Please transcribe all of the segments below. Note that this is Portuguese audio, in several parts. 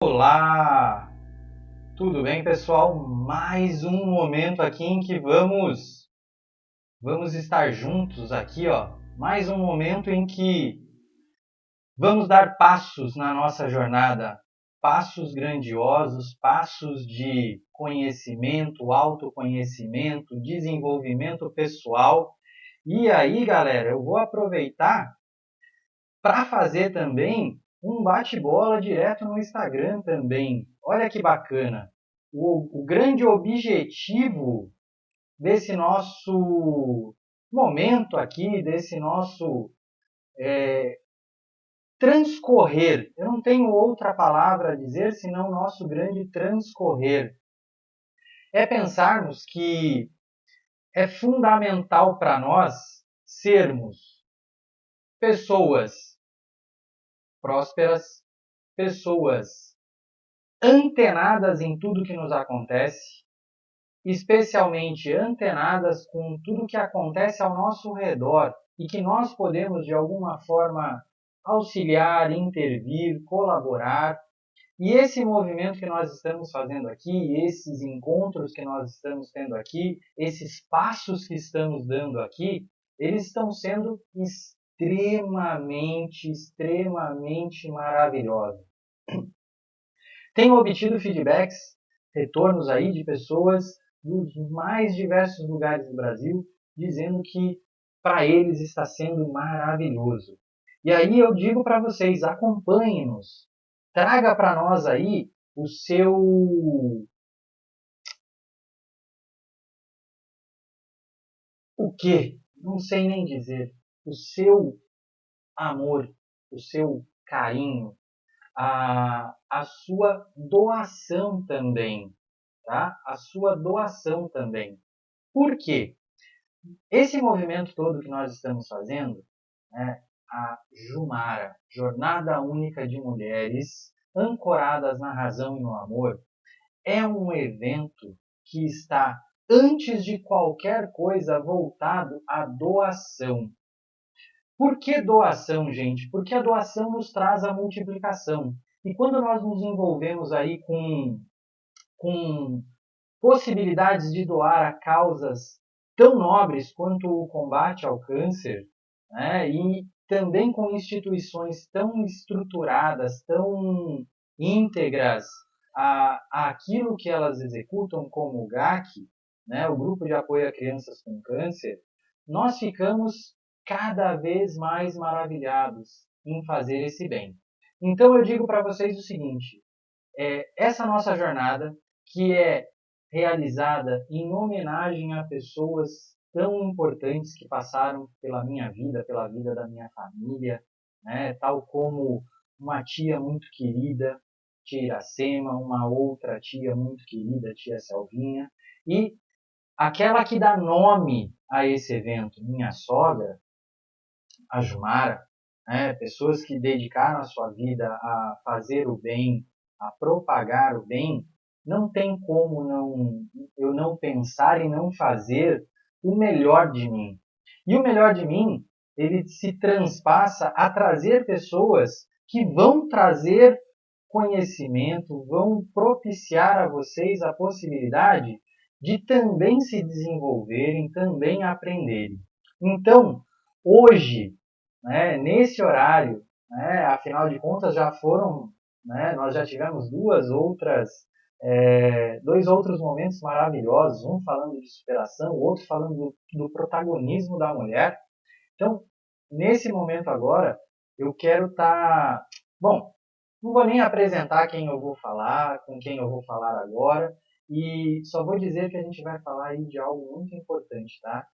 Olá! Tudo bem, pessoal? Mais um momento aqui em que vamos estar juntos aqui, ó. Mais um momento em que vamos dar passos na nossa jornada, passos grandiosos, passos de conhecimento, autoconhecimento, desenvolvimento pessoal. E aí, galera, eu vou aproveitar para fazer também um bate-bola direto no Instagram também. Olha que bacana. O grande objetivo desse nosso momento aqui, desse nosso transcorrer, eu não tenho outra palavra a dizer senão nosso grande transcorrer, é pensarmos que é fundamental para nós sermos pessoas prósperas, pessoas antenadas em tudo que nos acontece, especialmente antenadas com tudo que acontece ao nosso redor e que nós podemos de alguma forma auxiliar, intervir, colaborar. E esse movimento que nós estamos fazendo aqui, esses encontros que nós estamos tendo aqui, esses passos que estamos dando aqui, eles estão sendo extremamente maravilhosos. Tenho obtido feedbacks, retornos aí de pessoas dos mais diversos lugares do Brasil, dizendo que para eles está sendo maravilhoso. E aí eu digo para vocês, acompanhem-nos, traga para nós aí o seu o quê? Não sei nem dizer. O seu amor, o seu carinho, a sua doação também, tá? A sua doação também. Por quê? Esse movimento todo que nós estamos fazendo, né, a Jumara, Jornada Única de Mulheres Ancoradas na Razão e no Amor, é um evento que está, antes de qualquer coisa, voltado à doação. Por que doação, gente? Porque a doação nos traz a multiplicação. E quando nós nos envolvemos aí com possibilidades de doar a causas tão nobres quanto o combate ao câncer, né? E também com instituições tão estruturadas, tão íntegras àquilo que elas executam, como o GAC, né? O Grupo de Apoio a Crianças com Câncer, nós ficamos cada vez mais maravilhados em fazer esse bem. Então eu digo para vocês o seguinte, essa nossa jornada, que é realizada em homenagem a pessoas tão importantes que passaram pela minha vida, pela vida da minha família, né? Tal como uma tia muito querida, tia Iracema, uma outra tia muito querida, tia Selvinha, e aquela que dá nome a esse evento, minha sogra, a Jumara, né? Pessoas que dedicaram a sua vida a fazer o bem, a propagar o bem, não tem como eu não pensar e não fazer o melhor de mim. E o melhor de mim, ele se transpassa a trazer pessoas que vão trazer conhecimento, vão propiciar a vocês a possibilidade de também se desenvolverem, também aprenderem. Então, hoje, né, nesse horário, né, afinal de contas já foram, né, nós já tivemos dois outros momentos maravilhosos, um falando de superação, o outro falando do protagonismo da mulher. Então, nesse momento agora, eu quero estar... Bom, não vou nem apresentar quem eu vou falar, com quem eu vou falar agora, e só vou dizer que a gente vai falar aí de algo muito importante, tá?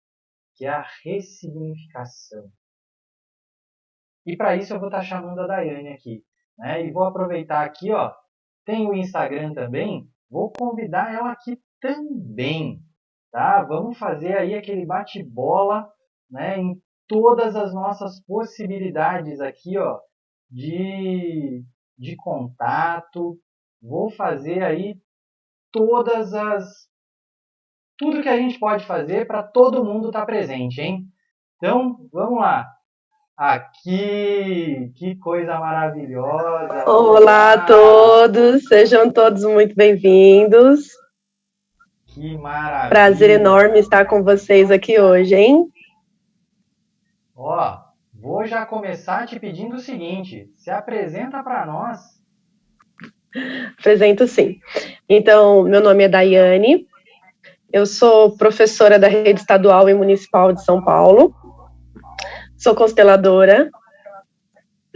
Que é a ressignificação. E para isso eu vou estar chamando a Daiane aqui, né? E vou aproveitar aqui, ó, tem o Instagram também, vou convidar ela aqui também, tá? Vamos fazer aí aquele bate-bola, né, em todas as nossas possibilidades aqui, ó, de contato. Vou fazer aí todas as tudo que a gente pode fazer para todo mundo estar presente, hein? Então, vamos lá. aqui! Que coisa maravilhosa! Olá a todos, sejam todos muito bem-vindos. Que Prazer maravilha! enorme estar com vocês aqui hoje, hein? Ó, vou já começar te pedindo o seguinte: se apresenta para nós. Apresento sim. Então, meu nome é Daiane, eu sou professora da Rede Estadual e Municipal de São Paulo, sou consteladora,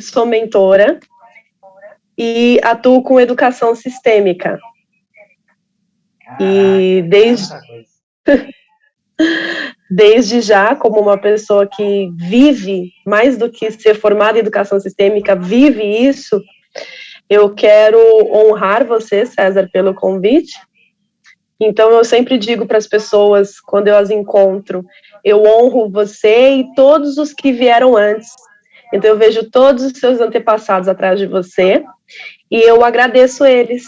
sou mentora e atuo com educação sistêmica. Caraca, E quanta coisa! desde já, como uma pessoa que vive, mais do que ser formada em educação sistêmica, vive isso, eu quero honrar você, César, pelo convite. Então, eu sempre digo para as pessoas, quando eu as encontro, eu honro você e todos os que vieram antes. Então, eu vejo todos os seus antepassados atrás de você e eu agradeço eles,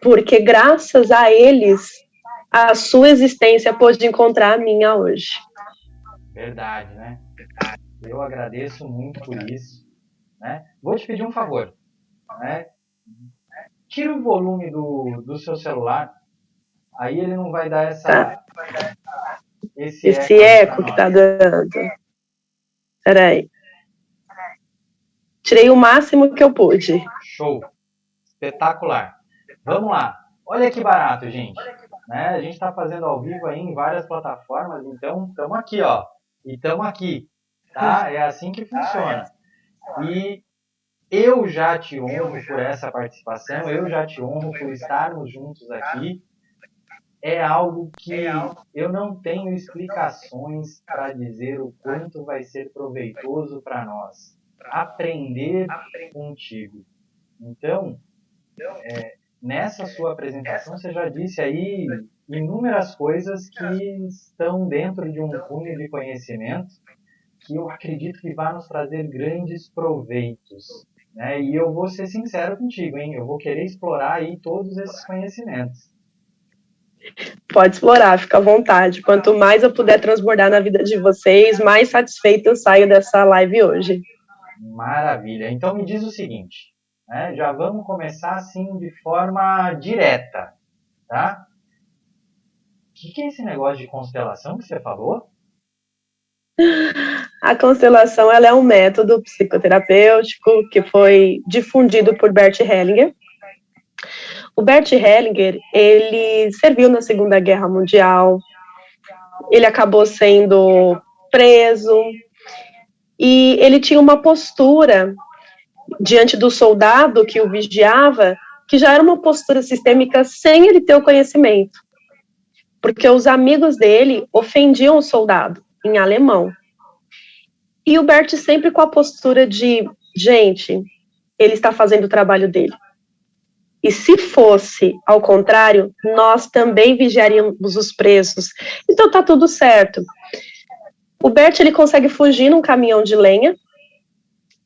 porque graças a eles, a sua existência pôde encontrar a minha hoje. Verdade, né? Eu agradeço muito por isso. Né? Vou te pedir um favor. Né? Tira o volume do seu celular. Aí ele não vai dar Tá? esse Esse eco aí para eco que tá nós. dando. Peraí. Tirei o máximo que eu pude. Show! Espetacular! Vamos lá! Olha que barato, gente! Né? A gente está fazendo ao vivo aí em várias plataformas, então estamos aqui, ó. E estamos aqui, tá? É assim que funciona. E eu já te honro por essa participação, eu já te honro por estarmos juntos aqui. É algo que eu não tenho explicações para dizer o quanto vai ser proveitoso para nós aprender contigo. Então, nessa sua apresentação, você já disse aí inúmeras coisas que estão dentro de um cunho de conhecimento que eu acredito que vai nos trazer grandes proveitos. Né? E eu vou ser sincero contigo, hein? Eu vou querer explorar aí todos esses conhecimentos. Pode explorar, fica à vontade. Quanto mais eu puder transbordar na vida de vocês, mais satisfeita eu saio dessa live hoje. Maravilha. Então me diz o seguinte, né? Já vamos começar assim de forma direta, tá? O que é esse negócio de constelação que você falou? A constelação ela é um método psicoterapêutico que foi difundido por Bert Hellinger. O Bert Hellinger, ele serviu na Segunda Guerra Mundial, ele acabou sendo preso, e ele tinha uma postura diante do soldado que o vigiava, que já era uma postura sistêmica sem ele ter o conhecimento. Porque os amigos dele ofendiam o soldado em alemão. E o Bert sempre com a postura de, gente, ele está fazendo o trabalho dele. E se fosse ao contrário, nós também vigiaríamos os presos. Então tá tudo certo. O Bert ele consegue fugir num caminhão de lenha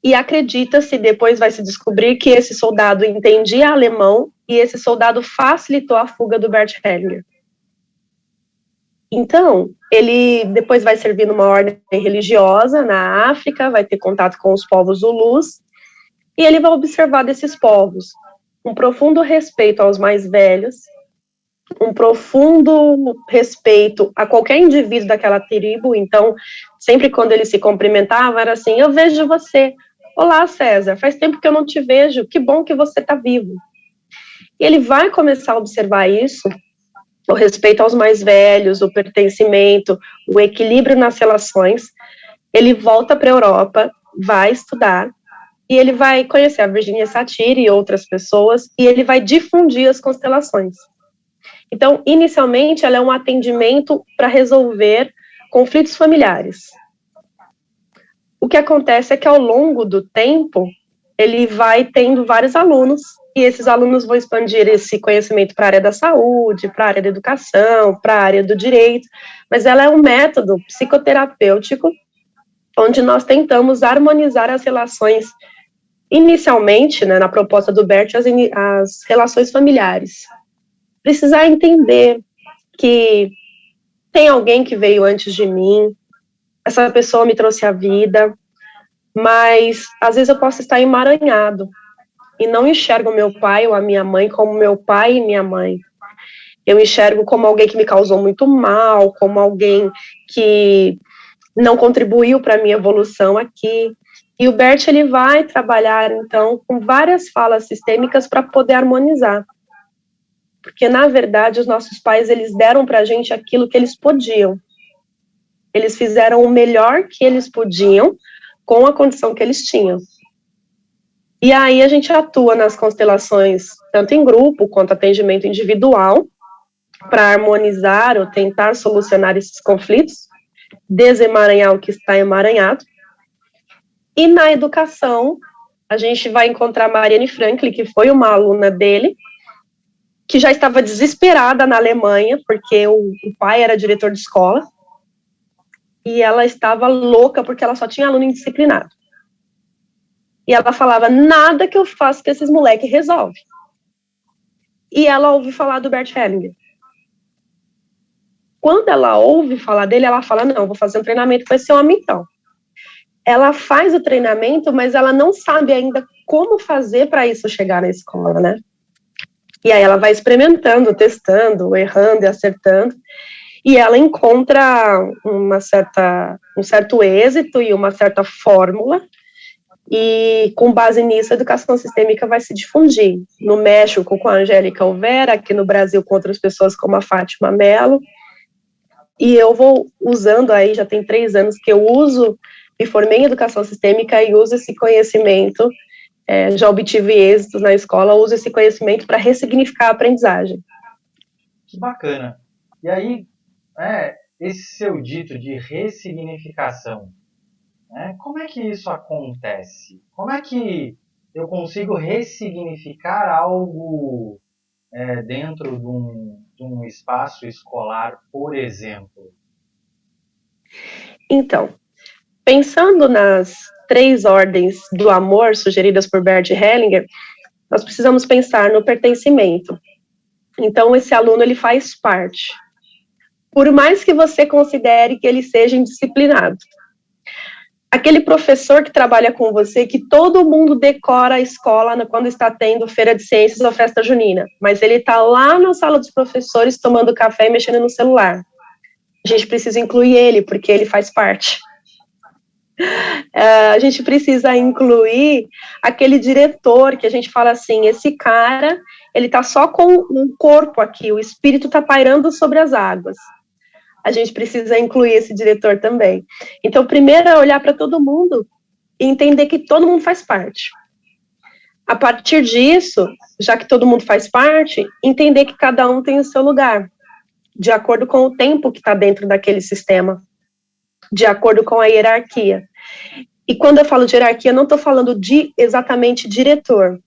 e acredita-se, depois vai se descobrir que esse soldado entendia alemão e esse soldado facilitou a fuga do Bert Hellinger. Então, ele depois vai servir numa ordem religiosa na África, vai ter contato com os povos Zulus, e ele vai observar desses povos um profundo respeito aos mais velhos, um profundo respeito a qualquer indivíduo daquela tribo. Então, sempre quando ele se cumprimentava, era assim, eu vejo você. Olá, César, faz tempo que eu não te vejo, que bom que você está vivo. E ele vai começar a observar isso, o respeito aos mais velhos, o pertencimento, o equilíbrio nas relações. Ele volta para a Europa, vai estudar, e ele vai conhecer a Virginia Satir e outras pessoas, e ele vai difundir as constelações. Então, inicialmente, ela é um atendimento para resolver conflitos familiares. O que acontece é que, ao longo do tempo, ele vai tendo vários alunos, e esses alunos vão expandir esse conhecimento para a área da saúde, para a área da educação, para a área do direito, mas ela é um método psicoterapêutico onde nós tentamos harmonizar as relações, inicialmente, né, na proposta do Bert, as relações familiares. Precisar entender que tem alguém que veio antes de mim, essa pessoa me trouxe a vida, mas às vezes eu posso estar emaranhado e não enxergo meu pai ou a minha mãe como meu pai e minha mãe. Eu enxergo como alguém que me causou muito mal, como alguém que não contribuiu para a minha evolução aqui. E o Bert, ele vai trabalhar, então, com várias falas sistêmicas para poder harmonizar. Porque, na verdade, os nossos pais, eles deram para a gente aquilo que eles podiam. Eles fizeram o melhor que eles podiam com a condição que eles tinham. E aí a gente atua nas constelações, tanto em grupo quanto atendimento individual, para harmonizar ou tentar solucionar esses conflitos, desemaranhar o que está emaranhado. E na educação, a gente vai encontrar Marianne Franklin, que foi uma aluna dele, que já estava desesperada na Alemanha, porque o pai era diretor de escola, e ela estava louca porque ela só tinha aluno indisciplinado. E ela falava, nada que eu faço que esses moleques resolvem. E ela ouve falar do Bert Hellinger. Quando ela ouve falar dele, ela fala, não, vou fazer um treinamento com esse homem, então. Ela faz o treinamento, mas ela não sabe ainda como fazer para isso chegar na escola, né? E aí ela vai experimentando, testando, errando e acertando, e ela encontra um certo êxito e uma certa fórmula, e com base nisso a educação sistêmica vai se difundir. No México com a Angélica Olvera, aqui no Brasil com outras pessoas como a Fátima Mello, e eu vou usando aí, já tem 3 anos que eu uso, me formei em educação sistêmica e uso esse conhecimento, já obtive êxitos na escola, uso esse conhecimento para ressignificar a aprendizagem. Que bacana. E aí, esse seu dito de ressignificação, como é que isso acontece? Como é que eu consigo ressignificar algo dentro de um espaço escolar, por exemplo? Então, pensando nas 3 ordens do amor sugeridas por Bert Hellinger, nós precisamos pensar no pertencimento. Então, esse aluno, ele faz parte. Por mais que você considere que ele seja indisciplinado. Aquele professor que trabalha com você, que todo mundo decora a escola quando está tendo feira de ciências ou festa junina, mas ele está lá na sala dos professores tomando café e mexendo no celular. A gente precisa incluir ele, porque ele faz parte. A gente precisa incluir aquele diretor que a gente fala assim, esse cara, ele está só com um corpo aqui, o espírito está pairando sobre as águas. A gente precisa incluir esse diretor também. Então, primeiro é olhar para todo mundo e entender que todo mundo faz parte. A partir disso, já que todo mundo faz parte, entender que cada um tem o seu lugar, de acordo com o tempo que está dentro daquele sistema, de acordo com a hierarquia. E quando eu falo de hierarquia, eu não estou falando de exatamente diretor.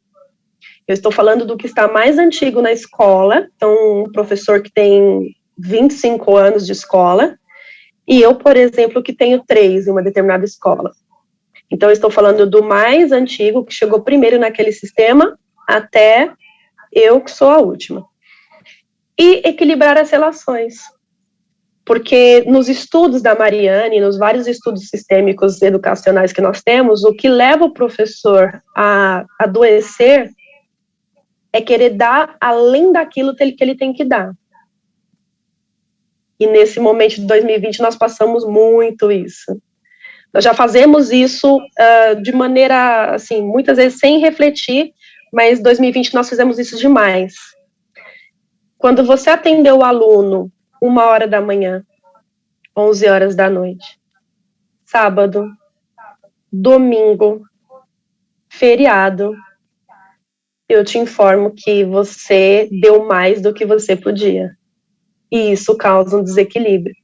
Eu estou falando do que está mais antigo na escola, então um professor que tem 25 anos de escola, e eu, por exemplo, que tenho 3 em uma determinada escola. Então, eu estou falando do mais antigo, que chegou primeiro naquele sistema, até eu, que sou a última. E equilibrar as relações. Porque nos estudos da Marianne, nos vários estudos sistêmicos educacionais que nós temos, o que leva o professor a adoecer é querer dar além daquilo que ele tem que dar. E nesse momento de 2020 nós passamos muito isso. Nós já fazemos isso de maneira, assim, muitas vezes sem refletir, mas 2020 nós fizemos isso demais. Quando você atendeu o aluno 1h da manhã, 11 horas da noite, sábado, domingo, feriado, eu te informo que você deu mais do que você podia. E isso causa um desequilíbrio.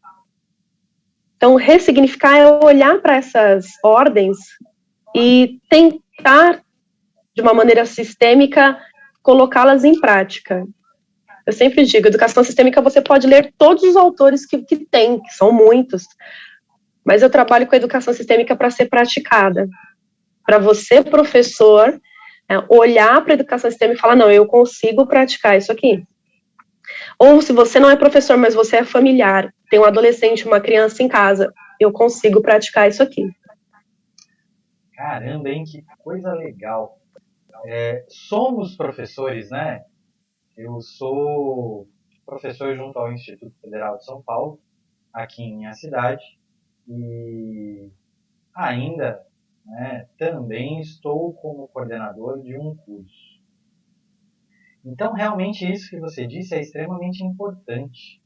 Então, ressignificar é olhar para essas ordens e tentar, de uma maneira sistêmica, colocá-las em prática. Eu sempre digo, educação sistêmica você pode ler todos os autores que tem, que são muitos, mas eu trabalho com a educação sistêmica para ser praticada. Para você, professor, olhar para a educação sistêmica e falar, não, eu consigo praticar isso aqui. Ou se você não é professor, mas você é familiar, tem um adolescente, uma criança em casa, eu consigo praticar isso aqui. Caramba, hein? Que coisa legal. Somos professores, né? Eu sou professor junto ao Instituto Federal de São Paulo, aqui em minha cidade, e ainda, né, também estou como coordenador de um curso. Então, realmente, isso que você disse é extremamente importante,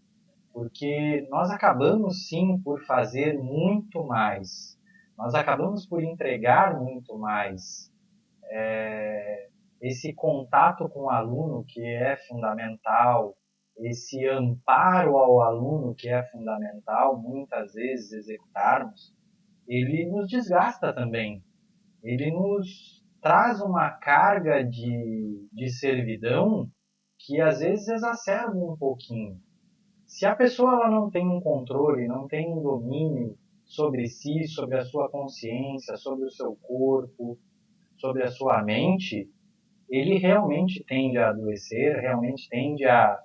porque nós acabamos, sim, por fazer muito mais. Nós acabamos por entregar muito mais. Esse contato com o aluno, que é fundamental, esse amparo ao aluno, que é fundamental, muitas vezes executarmos, ele nos desgasta também. Ele nos traz uma carga de servidão que às vezes exacerba um pouquinho. Se a pessoa ela não tem um controle, não tem um domínio sobre si, sobre a sua consciência, sobre o seu corpo, sobre a sua mente, ele realmente tende a adoecer, realmente tende a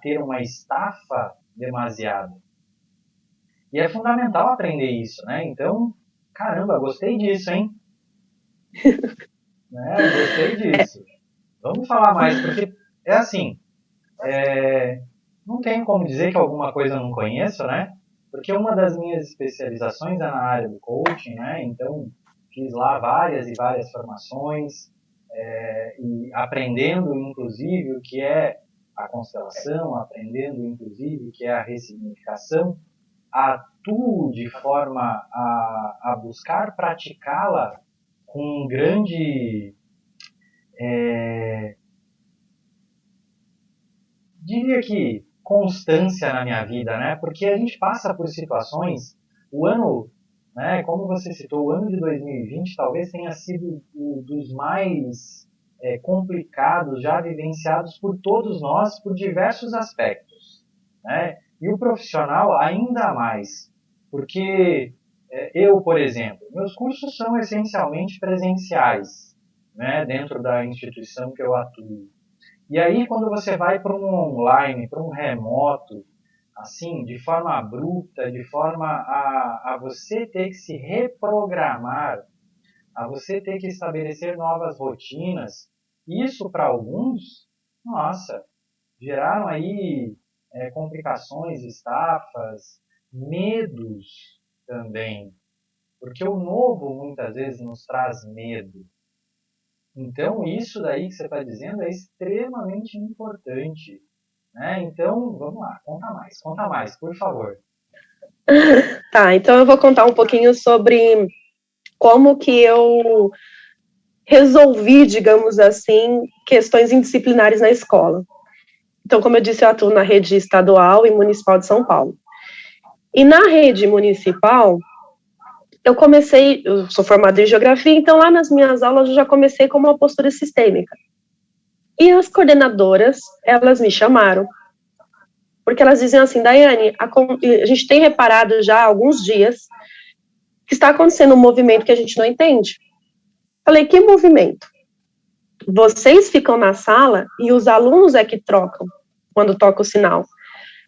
ter uma estafa demasiada. E é fundamental aprender isso, né? Então, caramba, gostei disso, hein? Gostei disso. Vamos falar mais, porque é assim, não tenho como dizer que alguma coisa eu não conheço, né? Porque uma das minhas especializações é na área do coaching, né? Então, fiz lá várias e várias formações, e aprendendo, inclusive, o que é a constelação, aprendendo, inclusive, o que é a ressignificação, atuo de forma a buscar praticá-la com grande, diria que, constância na minha vida, né? Porque a gente passa por situações, o ano, né, como você citou, o ano de 2020 talvez tenha sido um dos mais complicados já vivenciados por todos nós, por diversos aspectos, né? E o profissional ainda mais, porque eu, por exemplo, meus cursos são essencialmente presenciais, né, dentro da instituição que eu atuo. E aí, quando você vai para um online, para um remoto, assim, de forma abrupta, de forma a você ter que se reprogramar, a você ter que estabelecer novas rotinas, isso para alguns, nossa, geraram aí complicações, estafas, medos também. Porque o novo muitas vezes nos traz medo. Então, isso daí que você está dizendo é extremamente importante. Né? Então, vamos lá, conta mais, por favor. Tá, então eu vou contar um pouquinho sobre como que eu resolvi, digamos assim, questões indisciplinares na escola. Então, como eu disse, eu atuo na rede estadual e municipal de São Paulo. E na rede municipal, eu sou formada em geografia, então lá nas minhas aulas eu já comecei com uma postura sistêmica. E as coordenadoras, elas me chamaram, porque elas diziam assim, Daiane, a gente tem reparado já há alguns dias que está acontecendo um movimento que a gente não entende. Falei, que movimento? Vocês ficam na sala e os alunos é que trocam quando toca o sinal.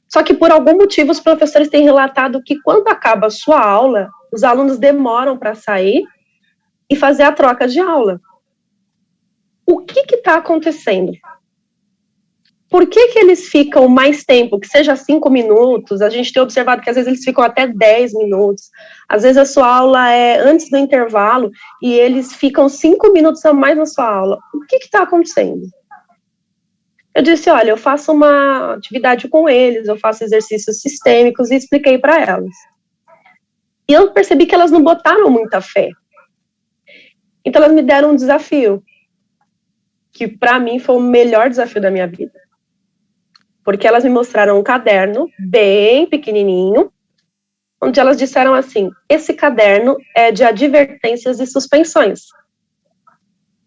Só que por algum motivo os professores têm relatado que quando acaba a sua aula, os alunos demoram para sair e fazer a troca de aula. O que está acontecendo? Por que eles ficam mais tempo, que seja 5 minutos? A gente tem observado que às vezes eles ficam até 10 minutos. Às vezes a sua aula é antes do intervalo e eles ficam 5 minutos a mais na sua aula. O que está acontecendo? Eu disse, olha, eu faço uma atividade com eles, eu faço exercícios sistêmicos e expliquei para elas. E eu percebi que elas não botaram muita fé. Então elas me deram um desafio, que para mim foi o melhor desafio da minha vida. Porque elas me mostraram um caderno bem pequenininho, onde elas disseram assim, esse caderno é de advertências e suspensões.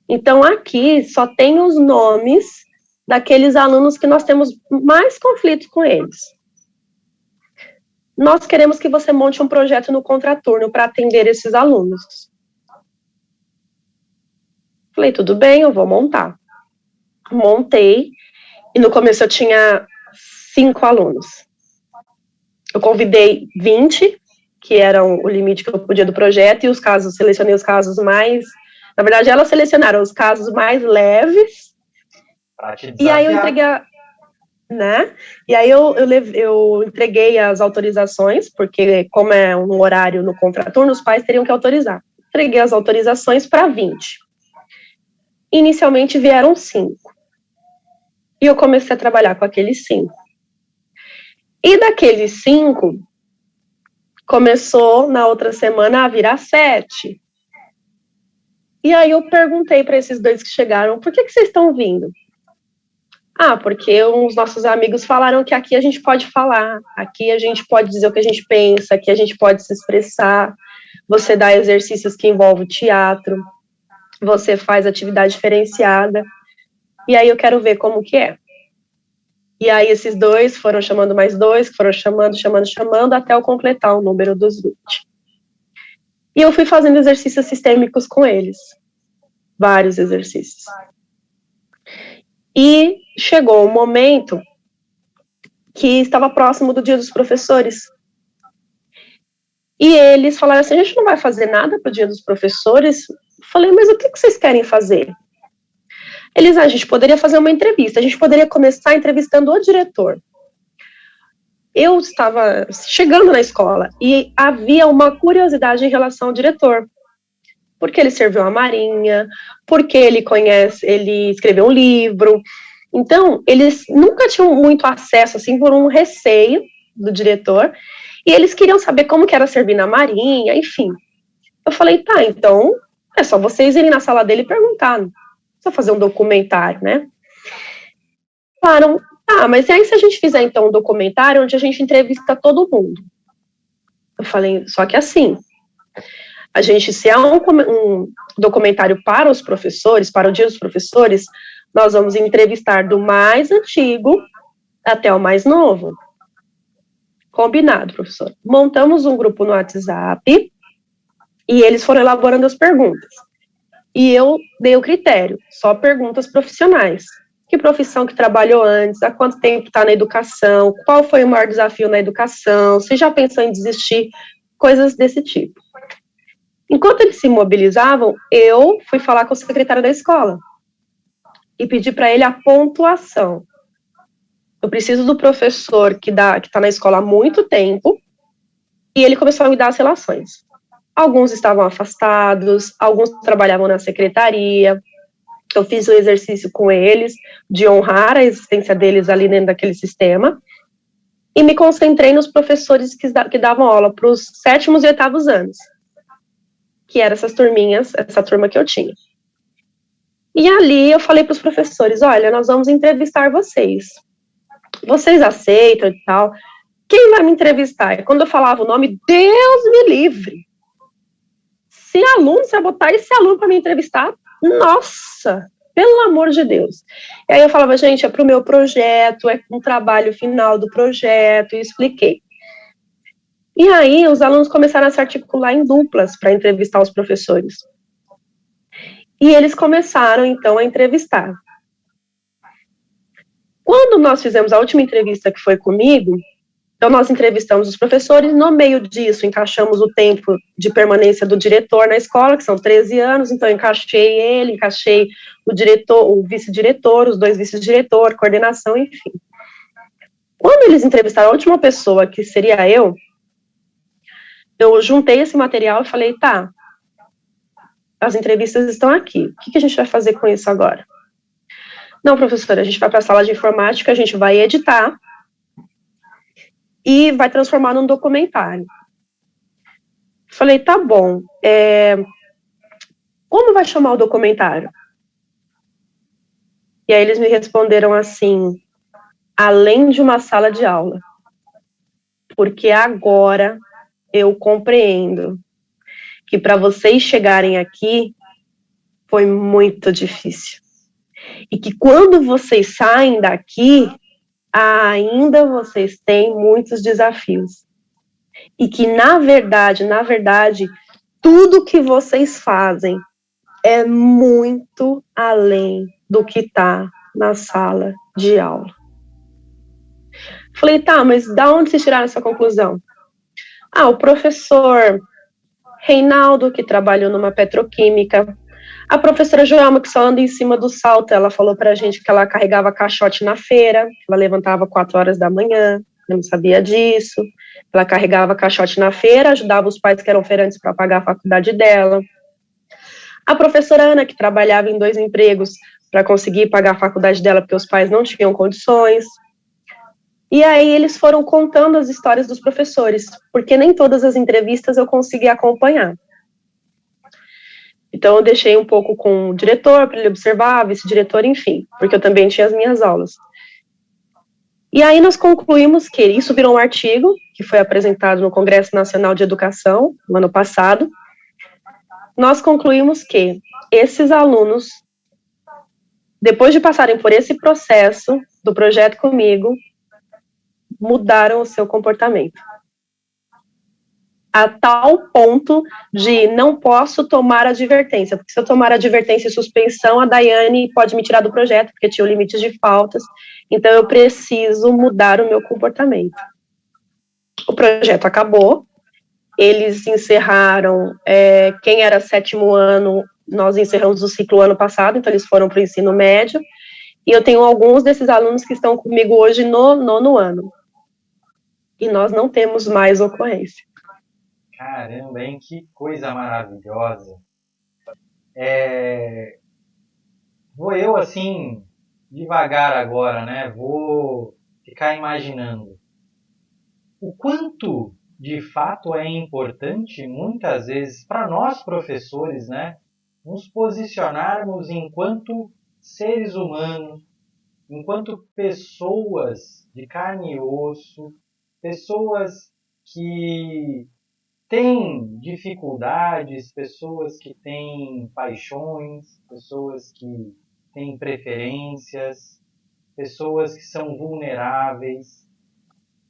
Então aqui só tem os nomes daqueles alunos que nós temos mais conflitos com eles. Nós queremos que você monte um projeto no contraturno para atender esses alunos. Falei, tudo bem, eu vou montar. Montei, e no começo eu tinha 5 alunos. Eu convidei 20, que eram o limite que eu podia do projeto, e os casos, selecionei os casos mais... Na verdade, elas selecionaram os casos mais leves, e aí eu entreguei né? E aí eu entreguei as autorizações, porque como é um horário no contraturno, os pais teriam que autorizar. Entreguei as autorizações para 20. Inicialmente vieram 5. E eu comecei a trabalhar com aqueles 5. E daqueles 5, começou na outra semana a virar 7. E aí eu perguntei para esses 2 que chegaram, por que vocês estão vindo? Porque os nossos amigos falaram que aqui a gente pode falar, aqui a gente pode dizer o que a gente pensa, aqui a gente pode se expressar, você dá exercícios que envolvem teatro, você faz atividade diferenciada, e aí eu quero ver como que é. E aí esses 2 foram chamando mais 2, foram chamando, até eu completar o número dos 20. E eu fui fazendo exercícios sistêmicos com eles, vários exercícios. E chegou um momento que estava próximo do Dia dos Professores. E eles falaram assim, a gente não vai fazer nada para o Dia dos Professores? Eu falei, mas o que vocês querem fazer? Eles, a gente poderia fazer uma entrevista, a gente poderia começar entrevistando o diretor. Eu estava chegando na escola e havia uma curiosidade em relação ao diretor. Porque ele serviu a Marinha, porque ele escreveu um livro. Então, eles nunca tinham muito acesso, assim, por um receio do diretor, e eles queriam saber como que era servir na Marinha, enfim. Eu falei, tá, então, é só vocês irem na sala dele e perguntar, não precisa fazer um documentário, né? Falaram, mas e aí se a gente fizer, então, um documentário onde a gente entrevista todo mundo? Eu falei, só que assim, se é um documentário para os professores, para o Dia dos Professores, nós vamos entrevistar do mais antigo até o mais novo. Combinado, professor. Montamos um grupo no WhatsApp e eles foram elaborando as perguntas. E eu dei o critério, só perguntas profissionais. Que profissão que trabalhou antes, há quanto tempo está na educação, qual foi o maior desafio na educação, se já pensou em desistir, coisas desse tipo. Enquanto eles se mobilizavam, eu fui falar com o secretário da escola e pedi para ele a pontuação. Eu preciso do professor que está na escola há muito tempo, e ele começou a me dar as relações. Alguns estavam afastados, alguns trabalhavam na secretaria. Eu fiz o exercício com eles de honrar a existência deles ali dentro daquele sistema, e me concentrei nos professores que davam aula para os 7º e 8º anos, que eram essa turma que eu tinha. E ali eu falei para os professores, olha, nós vamos entrevistar vocês. Vocês aceitam e tal? Quem vai me entrevistar? E quando eu falava o nome, Deus me livre. Se aluno, você vai botar esse aluno para me entrevistar? Nossa, pelo amor de Deus. E aí eu falava, gente, é para o meu projeto, é um trabalho final do projeto, e expliquei. E aí os alunos começaram a se articular em duplas para entrevistar os professores. E eles começaram, então, a entrevistar. Quando nós fizemos a última entrevista, que foi comigo, então nós entrevistamos os professores, no meio disso encaixamos o tempo de permanência do diretor na escola, que são 13 anos, então encaixei o diretor, o vice-diretor, os 2 vice-diretores, coordenação, enfim. Quando eles entrevistaram a última pessoa, que seria eu juntei esse material e falei, tá, as entrevistas estão aqui, o que a gente vai fazer com isso agora? Não, professora, a gente vai para a sala de informática, a gente vai editar e vai transformar num documentário. Falei, tá bom, como vai chamar o documentário? E aí eles me responderam assim, além de uma sala de aula, porque agora eu compreendo que para vocês chegarem aqui foi muito difícil. E que quando vocês saem daqui, ainda vocês têm muitos desafios. E que, na verdade, tudo que vocês fazem é muito além do que está na sala de aula. Falei, tá, mas da onde vocês tiraram essa conclusão? O professor Reinaldo, que trabalhou numa petroquímica. A professora Joelma, que só anda em cima do salto, ela falou pra gente que ela carregava caixote na feira, ela levantava 4 horas da manhã, eu não sabia disso. Ela carregava caixote na feira, ajudava os pais que eram feirantes para pagar a faculdade dela. A professora Ana, que trabalhava em 2 empregos para conseguir pagar a faculdade dela, porque os pais não tinham condições. E aí eles foram contando as histórias dos professores, porque nem todas as entrevistas eu consegui acompanhar. Então eu deixei um pouco com o diretor para ele observar, vice-diretor, enfim, porque eu também tinha as minhas aulas. E aí nós concluímos que isso virou um artigo que foi apresentado no Congresso Nacional de Educação no ano passado. Nós concluímos que esses alunos, depois de passarem por esse processo do projeto comigo, mudaram o seu comportamento. A tal ponto de não posso tomar advertência, porque se eu tomar advertência e suspensão, a Daiane pode me tirar do projeto, porque tinha o limite de faltas, então eu preciso mudar o meu comportamento. O projeto acabou, eles encerraram, quem era 7º ano, nós encerramos o ciclo ano passado, então eles foram para o ensino médio, e eu tenho alguns desses alunos que estão comigo hoje no 9º ano, e nós não temos mais ocorrência. Caramba, hein? Que coisa maravilhosa. Vou eu, assim, devagar agora, né? Vou ficar imaginando. O quanto, de fato, é importante, muitas vezes, para nós professores, né? Nos posicionarmos enquanto seres humanos, enquanto pessoas de carne e osso, pessoas que têm dificuldades, pessoas que têm paixões, pessoas que têm preferências, pessoas que são vulneráveis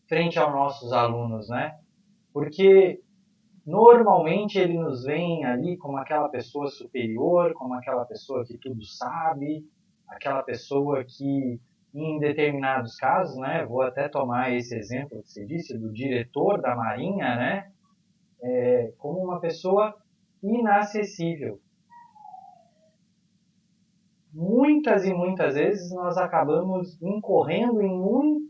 frente aos nossos alunos, né? Porque normalmente ele nos vem ali como aquela pessoa superior, como aquela pessoa que tudo sabe, aquela pessoa que em determinados casos, né, vou até tomar esse exemplo que você disse do diretor da Marinha, né, como uma pessoa inacessível. Muitas e muitas vezes nós acabamos incorrendo em muito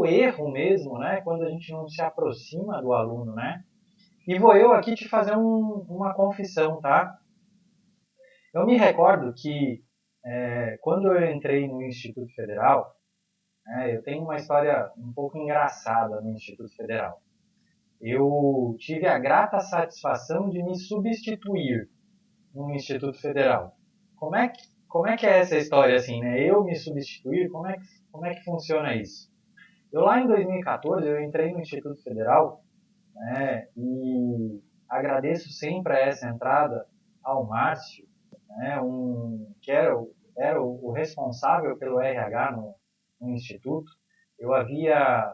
erro mesmo, né, quando a gente não se aproxima do aluno, né. E vou eu aqui te fazer uma confissão, tá? Eu me recordo que quando eu entrei no Instituto Federal, eu tenho uma história um pouco engraçada no Instituto Federal. Eu tive a grata satisfação de me substituir no Instituto Federal. Como é que é essa história assim, né? Eu me substituir, como é que funciona isso? Eu lá em 2014 eu entrei no Instituto Federal, né, e agradeço sempre a essa entrada ao Márcio, né, que era o responsável pelo RH no Instituto. Eu havia,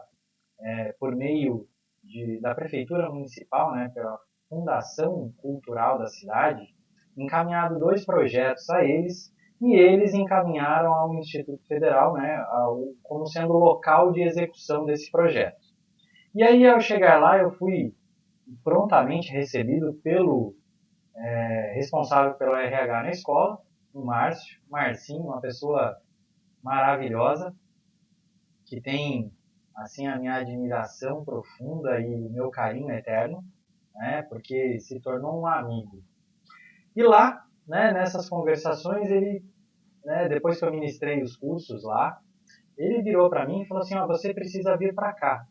por meio da Prefeitura Municipal, né, pela Fundação Cultural da cidade, encaminhado 2 projetos a eles, e eles encaminharam ao Instituto Federal, né, como sendo o local de execução desse projeto. E aí, ao chegar lá, eu fui prontamente recebido pelo responsável pelo RH na escola, o Márcio, Marcinho, uma pessoa maravilhosa, que tem assim a minha admiração profunda e o meu carinho eterno, né, porque se tornou um amigo. E lá, né, nessas conversações, ele, né, depois que eu ministrei os cursos lá, ele virou para mim e falou assim, você precisa vir para cá,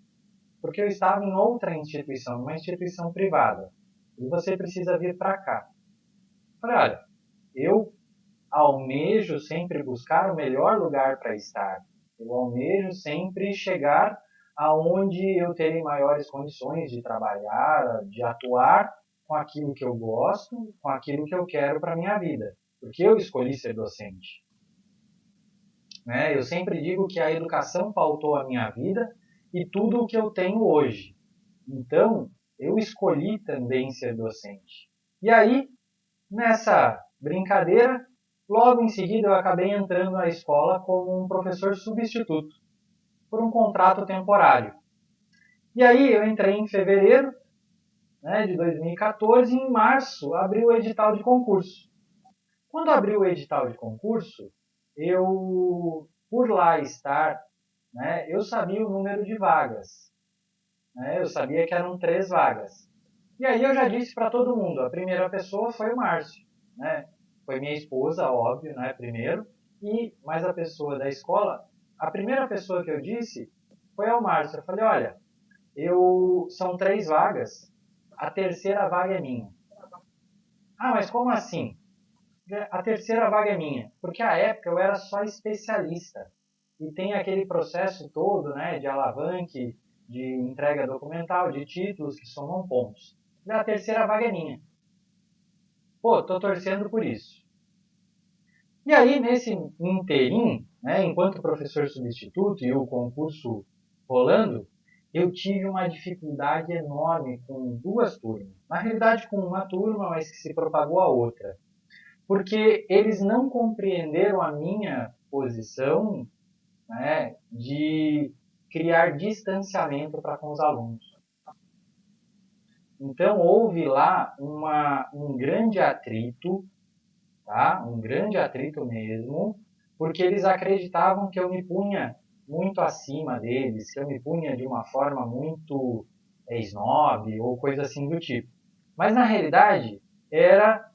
porque eu estava em outra instituição, uma instituição privada, e você precisa vir para cá. Eu falei, olha, eu almejo sempre buscar o melhor lugar para estar. Eu almejo sempre chegar aonde eu terei maiores condições de trabalhar, de atuar com aquilo que eu gosto, com aquilo que eu quero para a minha vida. Porque eu escolhi ser docente. Né? Eu sempre digo que a educação pautou a minha vida e tudo o que eu tenho hoje. Então, eu escolhi também ser docente. E aí, nessa brincadeira, logo em seguida eu acabei entrando na escola como um professor substituto, por um contrato temporário. E aí eu entrei em fevereiro, né, de 2014 e em março abriu o edital de concurso. Quando abriu o edital de concurso, eu, por lá estar, né, eu sabia o número de vagas. Né, eu sabia que eram 3 vagas. E aí eu já disse para todo mundo, a primeira pessoa foi o Márcio. Né? Foi minha esposa, óbvio, né, primeiro. E mais a pessoa da escola, a primeira pessoa que eu disse foi ao Márcio. Eu falei, olha, são 3 vagas, a terceira vaga é minha. Ah, mas como assim? A terceira vaga é minha, porque à época eu era só especialista. E tem aquele processo todo, né, de alavanque, de entrega documental, de títulos que somam pontos. E a terceira vaga é minha. Pô, tô torcendo por isso. E aí, nesse interim, né, enquanto professor substituto e o concurso rolando, eu tive uma dificuldade enorme com 2 turmas. Na realidade, com uma turma, mas que se propagou a outra. Porque eles não compreenderam a minha posição, né, de criar distanciamento para com os alunos. Então, houve lá um grande atrito, tá? Um grande atrito mesmo, porque eles acreditavam que eu me punha muito acima deles, que eu me punha de uma forma muito snob ou coisa assim do tipo. Mas na realidade era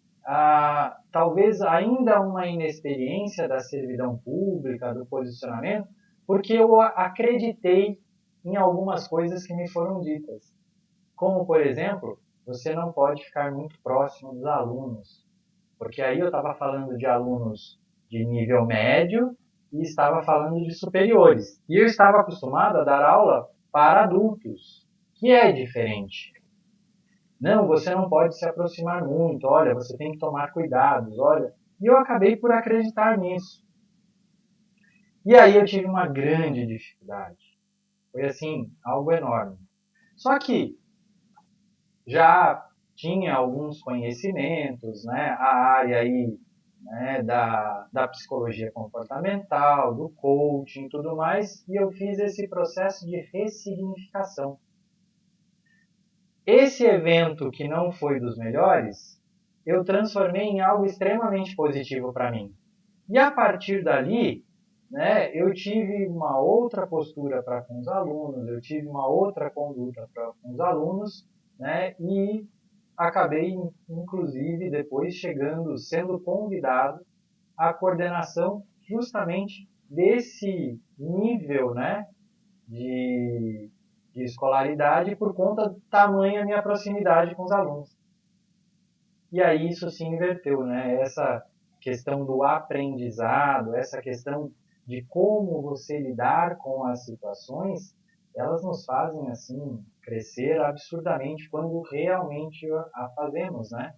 talvez ainda uma inexperiência da servidão pública, do posicionamento, porque eu acreditei em algumas coisas que me foram ditas. Como, por exemplo, você não pode ficar muito próximo dos alunos, porque aí eu estava falando de alunos de nível médio e estava falando de superiores. E eu estava acostumado a dar aula para adultos, que é diferente. Não, você não pode se aproximar muito, olha, você tem que tomar cuidados, olha. E eu acabei por acreditar nisso. E aí eu tive uma grande dificuldade. Foi assim, algo enorme. Só que já tinha alguns conhecimentos, né? A área aí, né, da psicologia comportamental, do coaching e tudo mais, e eu fiz esse processo de ressignificação. Esse evento que não foi dos melhores, eu transformei em algo extremamente positivo para mim. E a partir dali, né, eu tive uma outra postura para com os alunos, eu tive uma outra conduta para com os alunos, né, e acabei, inclusive, depois sendo convidado à coordenação justamente desse nível, né, de, de escolaridade por conta do tamanho da minha proximidade com os alunos. E aí isso se inverteu, né? Essa questão do aprendizado, essa questão de como você lidar com as situações, elas nos fazem assim crescer absurdamente quando realmente a fazemos, né?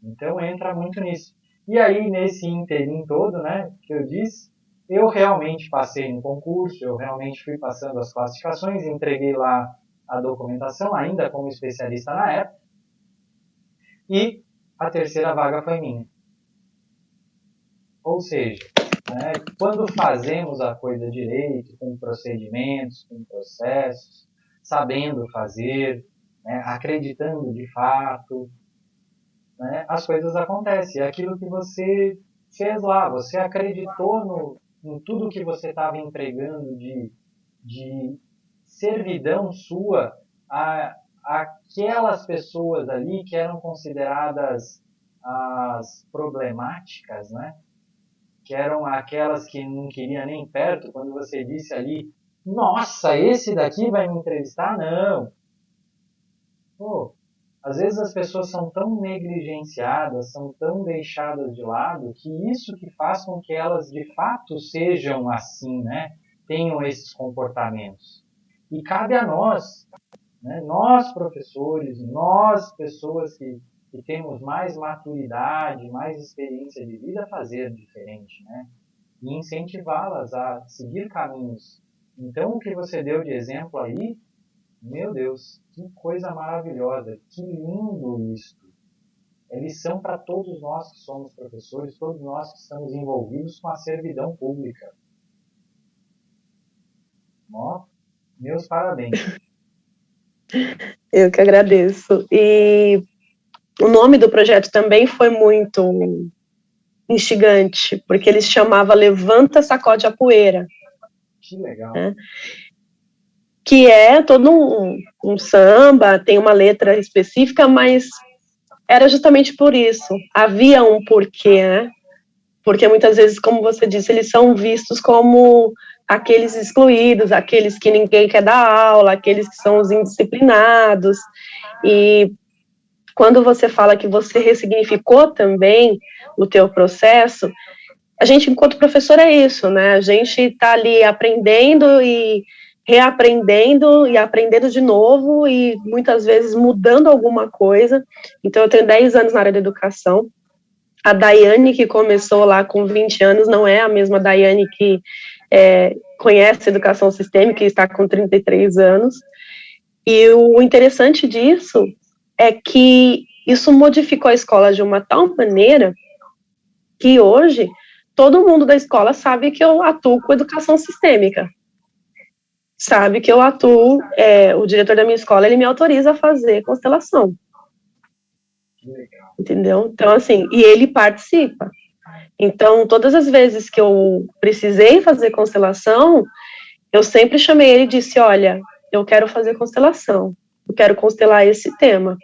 Então entra muito nisso. E aí nesse interim todo, né, que eu disse, eu realmente passei no concurso, eu realmente fui passando as classificações, entreguei lá a documentação, ainda como especialista na época, e a terceira vaga foi minha. Ou seja, né, quando fazemos a coisa direito, com procedimentos, com processos, sabendo fazer, né, acreditando de fato, né, as coisas acontecem. É aquilo que você fez lá, você acreditou em tudo que você estava empregando de servidão sua a aquelas pessoas ali que eram consideradas as problemáticas, né? Que eram aquelas que não queria nem perto, quando você disse ali, nossa, esse daqui vai me entrevistar? Não. Pô, às vezes as pessoas são tão negligenciadas, são tão deixadas de lado, que isso que faz com que elas de fato sejam assim, né? Tenham esses comportamentos. E cabe a nós, né? Nós professores, nós pessoas que temos mais maturidade, mais experiência de vida, fazer diferente, né? E incentivá-las a seguir caminhos. Então, o que você deu de exemplo aí, meu Deus, que coisa maravilhosa, que lindo isso. É lição para todos nós que somos professores, todos nós que estamos envolvidos com a servidão pública. Ó, meus parabéns. Eu que agradeço. E o nome do projeto também foi muito instigante, porque ele se chamava Levanta, Sacode a Poeira. Que legal. Né? Que é todo um samba, tem uma letra específica, mas era justamente por isso. Havia um porquê, né? Porque muitas vezes, como você disse, eles são vistos como aqueles excluídos, aqueles que ninguém quer dar aula, aqueles que são os indisciplinados. E quando você fala que você ressignificou também o teu processo, a gente, enquanto professor, é isso, né? A gente está ali aprendendo e reaprendendo e aprendendo de novo e muitas vezes mudando alguma coisa. Então, eu tenho 10 anos na área da educação. A Daiane, que começou lá com 20 anos, não é a mesma Daiane que conhece educação sistêmica e está com 33 anos. E o interessante disso é que isso modificou a escola de uma tal maneira que hoje todo mundo da escola sabe que eu atuo com educação sistêmica. Sabe que eu atuo, o diretor da minha escola, ele me autoriza a fazer constelação. Legal. Entendeu? Então, assim, e ele participa. Então, todas as vezes que eu precisei fazer constelação, eu sempre chamei ele e disse, olha, eu quero fazer constelação, eu quero constelar esse tema.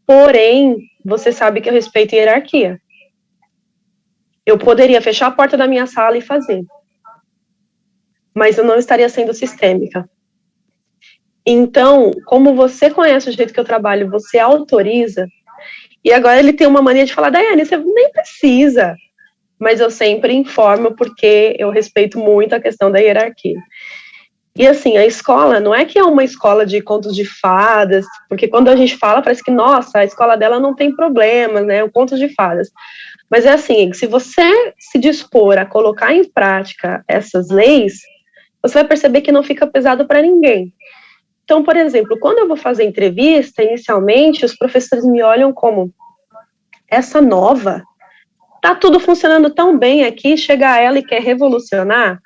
Porém, você sabe que eu respeito hierarquia. Eu poderia fechar a porta da minha sala e fazer, mas eu não estaria sendo sistêmica. Então, como você conhece o jeito que eu trabalho, você autoriza, e agora ele tem uma mania de falar, Daiane, você nem precisa, mas eu sempre informo porque eu respeito muito a questão da hierarquia. E assim, a escola não é que é uma escola de contos de fadas, porque quando a gente fala, parece que, nossa, a escola dela não tem problemas, né, o contos de fadas. Mas é assim, se você se dispor a colocar em prática essas leis, você vai perceber que não fica pesado para ninguém. Então, por exemplo, quando eu vou fazer entrevista, inicialmente, os professores me olham como, essa nova, tá tudo funcionando tão bem aqui, chega ela e quer revolucionar.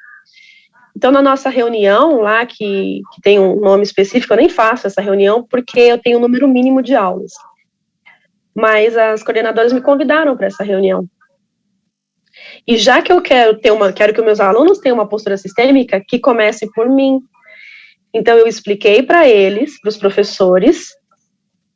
Então, na nossa reunião lá, que tem um nome específico, eu nem faço essa reunião, porque eu tenho um número mínimo de aulas. Mas as coordenadoras me convidaram para essa reunião. E já que eu quero que meus alunos tenham uma postura sistêmica, que comece por mim. Então, eu expliquei para eles, para os professores,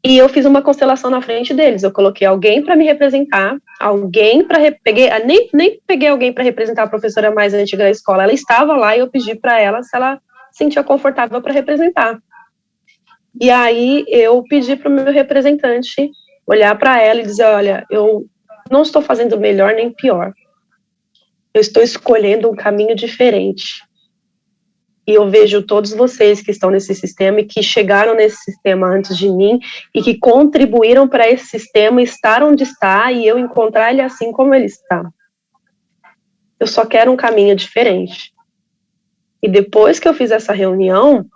e eu fiz uma constelação na frente deles. Eu coloquei alguém para me representar, nem peguei alguém para representar a professora mais antiga da escola. Ela estava lá e eu pedi para ela se ela se sentia confortável para representar. E aí eu pedi para o meu representante olhar para ela e dizer, olha, eu não estou fazendo melhor nem pior. Eu estou escolhendo um caminho diferente. E eu vejo todos vocês que estão nesse sistema e que chegaram nesse sistema antes de mim e que contribuíram para esse sistema estar onde está e eu encontrar ele assim como ele está. Eu só quero um caminho diferente. E depois que eu fiz essa reunião,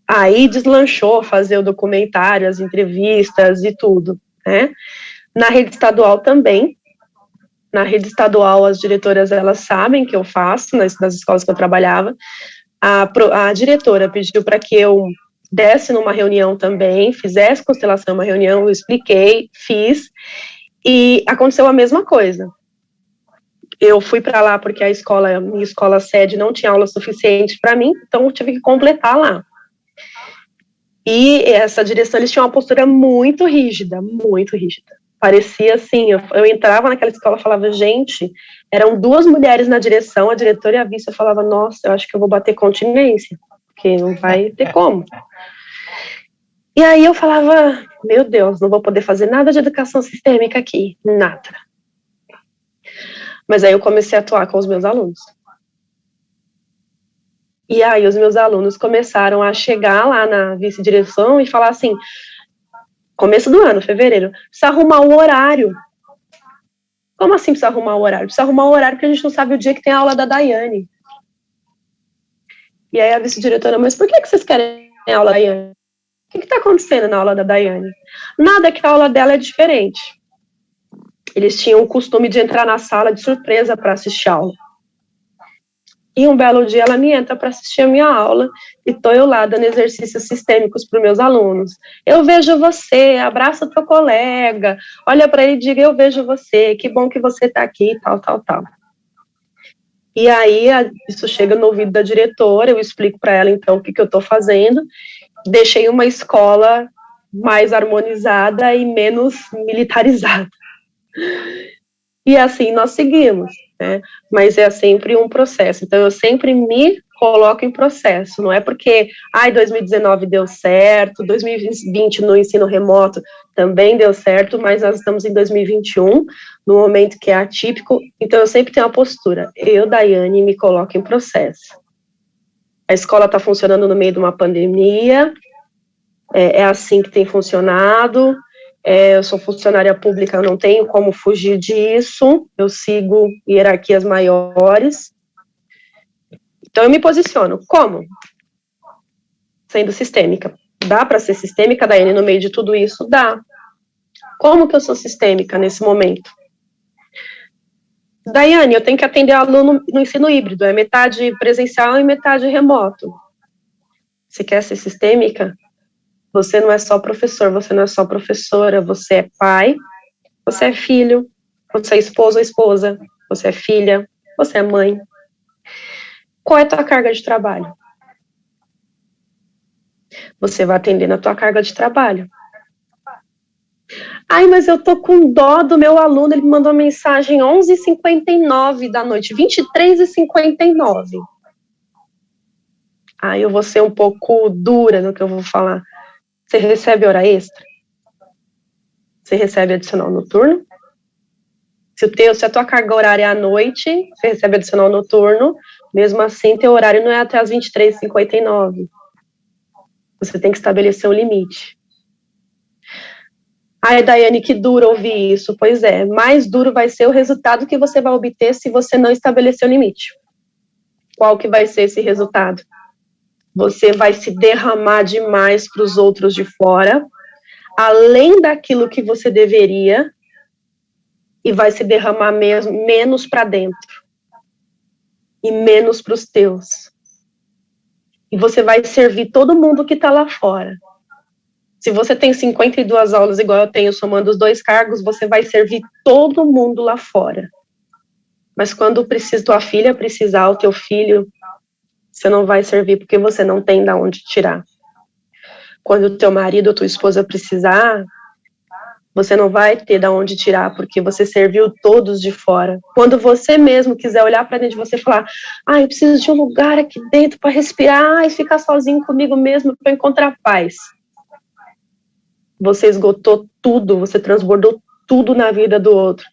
aí deslanchou fazer o documentário, as entrevistas e tudo, né? Na rede estadual também. Na rede estadual, as diretoras, elas sabem que eu faço, nas escolas que eu trabalhava. A diretora pediu para que eu desse numa reunião também, fizesse constelação uma reunião, eu expliquei, fiz, e aconteceu a mesma coisa. Eu fui para lá porque minha escola sede não tinha aula suficiente para mim, então eu tive que completar lá. E essa direção, eles tinham uma postura muito rígida, muito rígida. Parecia assim, eu entrava naquela escola e falava, gente, eram 2 mulheres na direção, a diretora e a vice, eu falava, nossa, eu acho que eu vou bater continência, porque não vai ter como. E aí eu falava, meu Deus, não vou poder fazer nada de educação sistêmica aqui, nada. Mas aí eu comecei a atuar com os meus alunos. E aí os meus alunos começaram a chegar lá na vice-direção e falar assim, começo do ano, fevereiro, precisa arrumar o horário. Como assim precisa arrumar o horário? Precisa arrumar o horário porque a gente não sabe o dia que tem a aula da Daiane. E aí a vice-diretora, mas por que vocês querem a aula da Daiane? O que está acontecendo na aula da Daiane? Nada, que a aula dela é diferente. Eles tinham o costume de entrar na sala de surpresa para assistir a aula. E um belo dia ela me entra para assistir a minha aula e estou eu lá dando exercícios sistêmicos para os meus alunos. Eu vejo você, abraça o teu colega, olha para ele e diga, eu vejo você, que bom que você está aqui, tal, tal, tal. E aí isso chega no ouvido da diretora, eu explico para ela então o que eu estou fazendo, deixei uma escola mais harmonizada e menos militarizada. E assim nós seguimos, né? Mas é sempre um processo. Então, eu sempre me coloco em processo. Não é porque, 2019 deu certo, 2020 no ensino remoto também deu certo, mas nós estamos em 2021, no momento que é atípico. Então, eu sempre tenho a postura. Eu, Daiane, me coloco em processo. A escola está funcionando no meio de uma pandemia, é assim que tem funcionado. Eu sou funcionária pública, eu não tenho como fugir disso, eu sigo hierarquias maiores. Então, eu me posiciono. Como? Sendo sistêmica. Dá para ser sistêmica, Daiane, no meio de tudo isso? Dá. Como que eu sou sistêmica nesse momento? Daiane, eu tenho que atender aluno no ensino híbrido, é metade presencial e metade remoto. Você quer ser sistêmica? Você não é só professor, você não é só professora, você é pai, você é filho, você é esposo ou esposa, você é filha, você é mãe. Qual é a tua carga de trabalho? Você vai atender na tua carga de trabalho. Mas eu tô com dó do meu aluno, ele me mandou mensagem 11h59 da noite, 23h59. Eu vou ser um pouco dura no que eu vou falar. Você recebe hora extra? Você recebe adicional noturno? Se a tua carga horária é à noite, você recebe adicional noturno, mesmo assim, teu horário não é até as 23h59. Você tem que estabelecer um limite. Daiane, que duro ouvir isso. Pois é, mais duro vai ser o resultado que você vai obter se você não estabelecer o limite. Qual que vai ser esse resultado? Você vai se derramar demais para os outros de fora, além daquilo que você deveria, e vai se derramar menos para dentro, e menos para os teus. E você vai servir todo mundo que está lá fora. Se você tem 52 aulas igual eu tenho, somando os 2 cargos, você vai servir todo mundo lá fora. Mas quando tua filha precisar, o teu filho, você não vai servir porque você não tem de onde tirar. Quando o teu marido ou tua esposa precisar, você não vai ter de onde tirar porque você serviu todos de fora. Quando você mesmo quiser olhar para dentro de você e falar, eu preciso de um lugar aqui dentro para respirar e ficar sozinho comigo mesmo para encontrar paz. Você esgotou tudo, você transbordou tudo na vida do outro.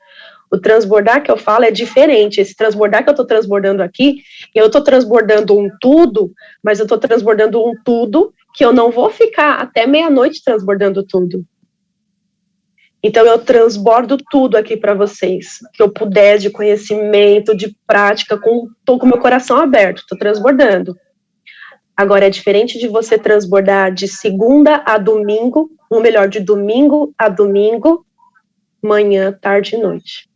O transbordar que eu falo é diferente. Esse transbordar que eu estou transbordando aqui, eu estou transbordando um tudo, mas eu estou transbordando um tudo que eu não vou ficar até meia-noite transbordando tudo. Então, eu transbordo tudo aqui para vocês, que eu puder, de conhecimento, de prática, estou com meu coração aberto, estou transbordando. Agora, é diferente de você transbordar de segunda a domingo, ou melhor, de domingo a domingo, manhã, tarde e noite.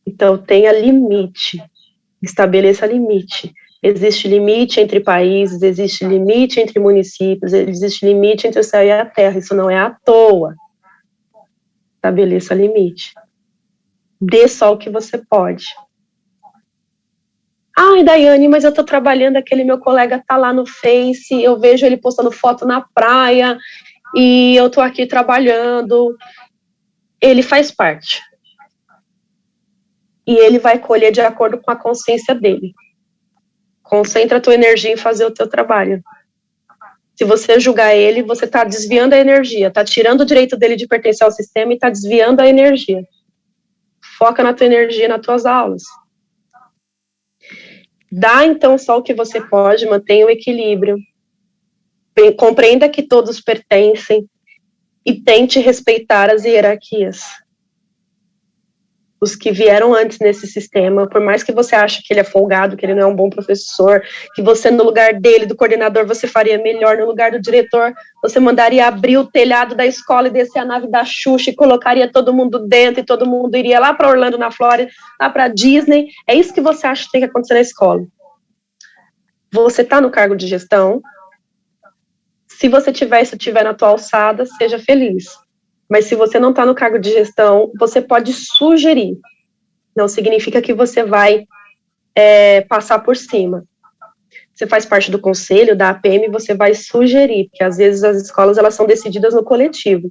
Então, tenha limite, estabeleça limite. Existe limite entre países, existe limite entre municípios, existe limite entre o céu e a terra, isso não é à toa. Estabeleça limite. Dê só o que você pode. Daiane, mas eu tô trabalhando, aquele meu colega tá lá no Face, eu vejo ele postando foto na praia, e eu tô aqui trabalhando. Ele faz parte. E ele vai colher de acordo com a consciência dele. Concentra a tua energia em fazer o teu trabalho. Se você julgar ele, você está desviando a energia, está tirando o direito dele de pertencer ao sistema e está desviando a energia. Foca na tua energia, nas tuas aulas. Dá, então, só o que você pode, mantenha o equilíbrio. Compreenda que todos pertencem e tente respeitar as hierarquias. os que vieram antes nesse sistema, por mais que você ache que ele é folgado, que ele não é um bom professor, que você, no lugar dele, do coordenador, você faria melhor, no lugar do diretor, você mandaria abrir o telhado da escola e descer a nave da Xuxa e colocaria todo mundo dentro e todo mundo iria lá para Orlando, na Flórida, lá para Disney. É isso que você acha que tem que acontecer na escola. Você está no cargo de gestão. Se você estiver na tua alçada, seja feliz. Mas se você não está no cargo de gestão, você pode sugerir. Não significa que você vai passar por cima. Você faz parte do conselho, da APM, você vai sugerir, porque às vezes as escolas elas são decididas no coletivo.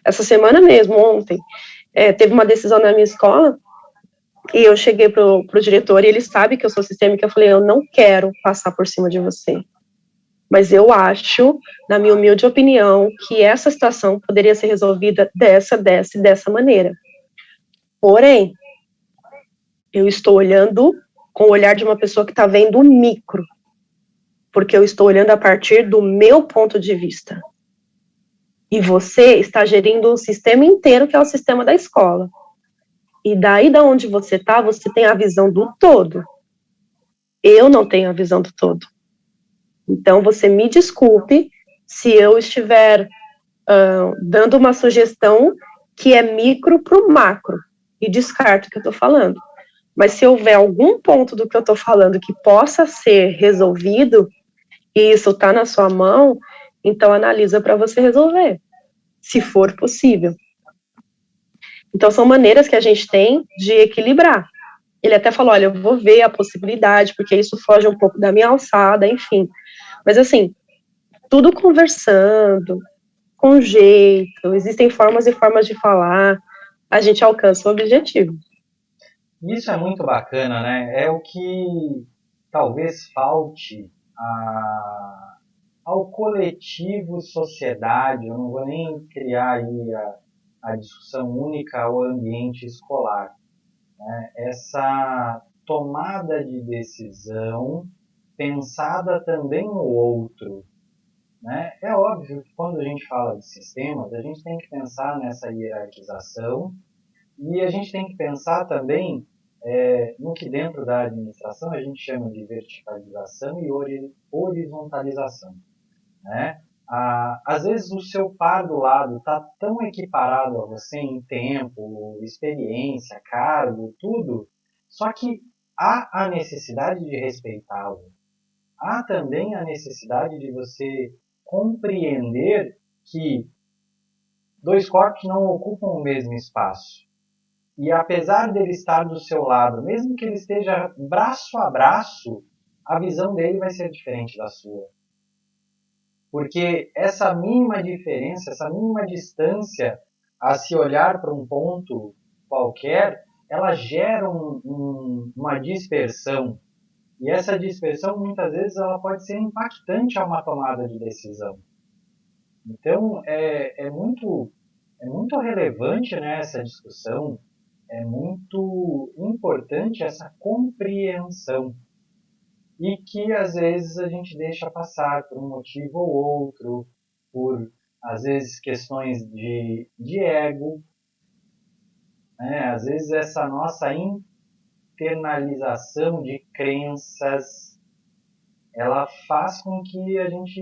Essa semana mesmo, ontem, teve uma decisão na minha escola, e eu cheguei pro diretor, e ele sabe que eu sou sistêmica, eu falei, eu não quero passar por cima de você. Mas eu acho, na minha humilde opinião, que essa situação poderia ser resolvida dessa maneira. Porém, eu estou olhando com o olhar de uma pessoa que está vendo o micro, porque eu estou olhando a partir do meu ponto de vista. E você está gerindo um sistema inteiro, que é o sistema da escola. E daí da onde você está, você tem a visão do todo. Eu não tenho a visão do todo. Então, você me desculpe se eu estiver dando uma sugestão que é micro para o macro, e descarto o que eu estou falando. Mas se houver algum ponto do que eu estou falando que possa ser resolvido, e isso está na sua mão, então analisa para você resolver, se for possível. Então, são maneiras que a gente tem de equilibrar. Ele até falou, olha, eu vou ver a possibilidade, porque isso foge um pouco da minha alçada, enfim. Mas, assim, tudo conversando, com jeito, existem formas e formas de falar, a gente alcança o objetivo. Isso é muito bacana, né? É o que talvez falte ao coletivo sociedade. Eu não vou nem criar aí a discussão única ao ambiente escolar, né? Essa tomada de decisão pensada também no outro, né? É óbvio que quando a gente fala de sistemas, a gente tem que pensar nessa hierarquização e a gente tem que pensar também no que dentro da administração a gente chama de verticalização e horizontalização, né? Às vezes o seu par do lado está tão equiparado a você em tempo, experiência, cargo, tudo, só que há a necessidade de respeitá-lo. Há também a necessidade de você compreender que dois corpos não ocupam o mesmo espaço. E apesar dele estar do seu lado, mesmo que ele esteja braço a braço, a visão dele vai ser diferente da sua. Porque essa mínima diferença, essa mínima distância a se olhar para um ponto qualquer, ela gera uma dispersão. E essa dispersão, muitas vezes, ela pode ser impactante a uma tomada de decisão. Então, é muito relevante, né, essa discussão, é muito importante essa compreensão. E que, às vezes, a gente deixa passar por um motivo ou outro, por, às vezes, questões de ego, né? Às vezes, essa nossa internalização de crenças, ela faz com que a gente,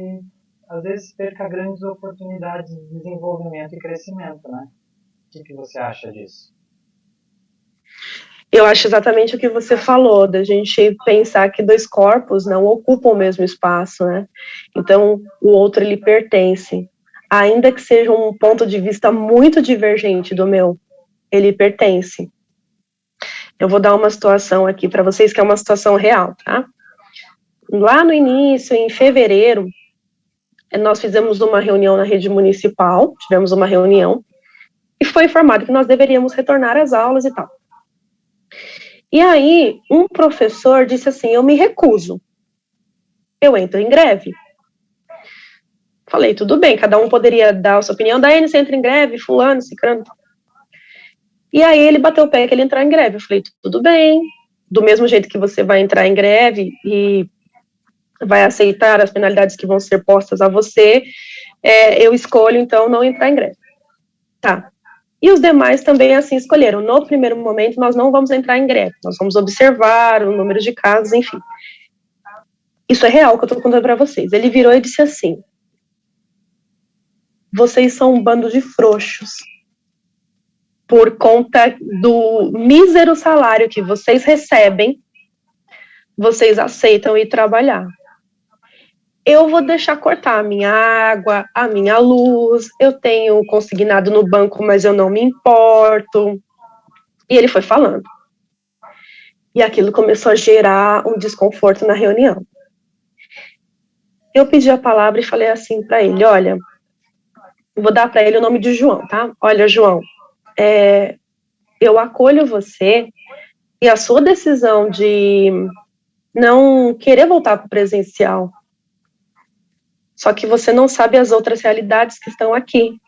às vezes, perca grandes oportunidades de desenvolvimento e crescimento, né? O que você acha disso? Eu acho exatamente o que você falou, da gente pensar que dois corpos não ocupam o mesmo espaço, né? Então, o outro, ele pertence. Ainda que seja um ponto de vista muito divergente do meu, ele pertence. Eu vou dar uma situação aqui para vocês, que é uma situação real, tá? Lá no início, em fevereiro, nós fizemos uma reunião na rede municipal, tivemos uma reunião, e foi informado que nós deveríamos retornar às aulas e tal. E aí, um professor disse assim, eu me recuso, eu entro em greve. Falei, tudo bem, cada um poderia dar a sua opinião, daí você entra em greve, fulano, cicrano. E aí ele bateu o pé que ele entrar em greve. Eu falei, tudo bem, do mesmo jeito que você vai entrar em greve e vai aceitar as penalidades que vão ser postas a você, eu escolho, então, não entrar em greve. Tá. E os demais também assim escolheram. No primeiro momento, nós não vamos entrar em greve, nós vamos observar o número de casos, enfim. Isso é real que eu estou contando para vocês. Ele virou e disse assim: vocês são um bando de frouxos. Por conta do mísero salário que vocês recebem, vocês aceitam ir trabalhar. Eu vou deixar cortar a minha água, a minha luz, eu tenho consignado no banco, mas eu não me importo. E ele foi falando. E aquilo começou a gerar um desconforto na reunião. Eu pedi a palavra e falei assim para ele: olha, vou dar para ele o nome de João, tá? Olha, João, eu acolho você e a sua decisão de não querer voltar para o presencial. Só que você não sabe as outras realidades que estão aqui.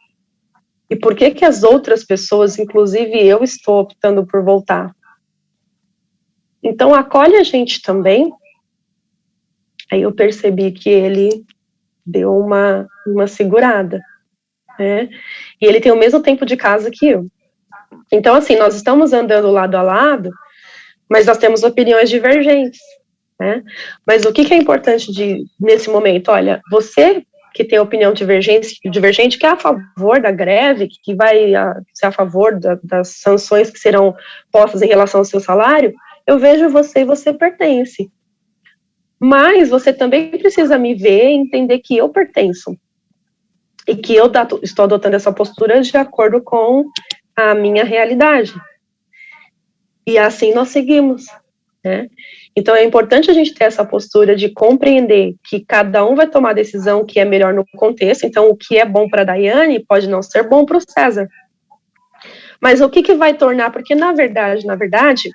E por que que as outras pessoas, inclusive eu, estou optando por voltar? Então, acolhe a gente também. Aí eu percebi que ele deu uma segurada, né? E ele tem o mesmo tempo de casa que eu. Então, assim, nós estamos andando lado a lado, mas nós temos opiniões divergentes, né? Mas o que é importante nesse momento? Olha, você que tem opinião divergente, que é a favor da greve, que vai ser a favor das sanções que serão postas em relação ao seu salário, eu vejo você e você pertence. Mas você também precisa me ver e entender que eu pertenço. E que eu estou adotando essa postura de acordo com a minha realidade. E assim nós seguimos, né? Então é importante a gente ter essa postura de compreender que cada um vai tomar a decisão que é melhor no contexto. Então o que é bom para a Daiane pode não ser bom para o César. Mas o que vai tornar, porque na verdade,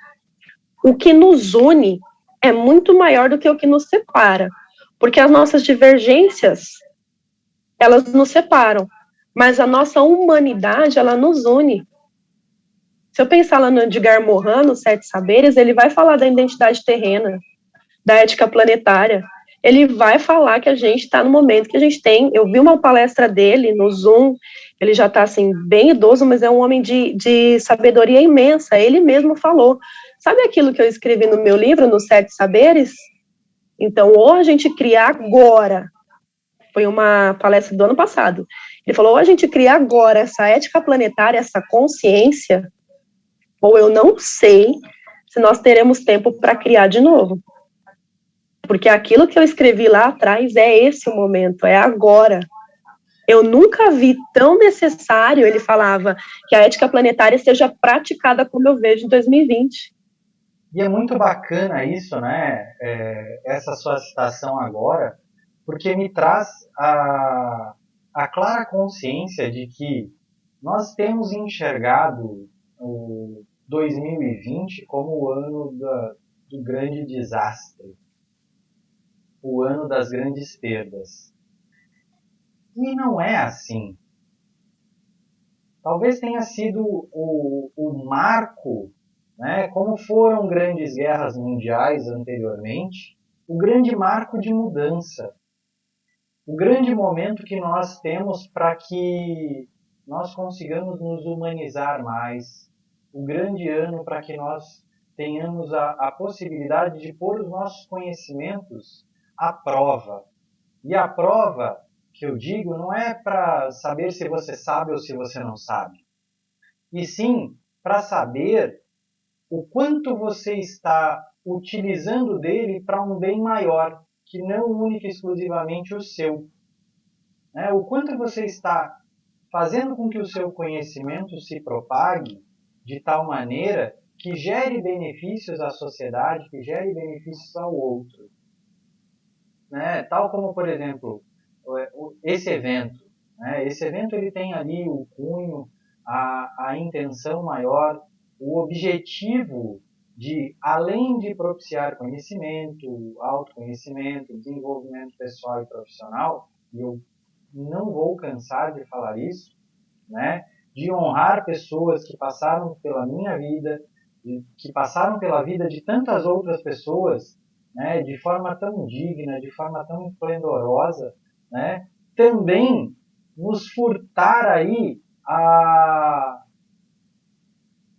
o que nos une é muito maior do que o que nos separa. Porque as nossas divergências, elas nos separam. Mas a nossa humanidade, ela nos une. Se eu pensar lá no Edgar Morin, nos Sete Saberes, ele vai falar da identidade terrena, da ética planetária. Ele vai falar que a gente está no momento que a gente tem. Eu vi uma palestra dele no Zoom, ele já está assim, bem idoso, mas é um homem de sabedoria imensa. Ele mesmo falou. Sabe aquilo que eu escrevi no meu livro, nos Sete Saberes? Então, ou a gente cria agora, foi uma palestra do ano passado, ele falou, ou a gente cria agora essa ética planetária, essa consciência, ou eu não sei se nós teremos tempo para criar de novo. Porque aquilo que eu escrevi lá atrás é esse o momento, é agora. Eu nunca vi tão necessário, ele falava, que a ética planetária seja praticada como eu vejo em 2020. E é muito bacana isso, né? Essa sua citação agora, porque me traz a clara consciência de que nós temos enxergado o 2020 como o ano do grande desastre, o ano das grandes perdas. E não é assim. Talvez tenha sido o marco, né, como foram grandes guerras mundiais anteriormente, o grande marco de mudança. O grande momento que nós temos para que nós consigamos nos humanizar mais. O grande ano para que nós tenhamos a possibilidade de pôr os nossos conhecimentos à prova. E a prova que eu digo não é para saber se você sabe ou se você não sabe, e sim para saber o quanto você está utilizando dele para um bem maior, que não única e exclusivamente o seu. Né? O quanto você está fazendo com que o seu conhecimento se propague de tal maneira que gere benefícios à sociedade, que gere benefícios ao outro. Né? Tal como, por exemplo, esse evento. Né? Esse evento ele tem ali o cunho, a intenção maior, o objetivo de, além de propiciar conhecimento, autoconhecimento, desenvolvimento pessoal e profissional, e eu não vou cansar de falar isso, né? De honrar pessoas que passaram pela minha vida, que passaram pela vida de tantas outras pessoas, né? De forma tão digna, de forma tão esplendorosa, né? Também nos furtar aí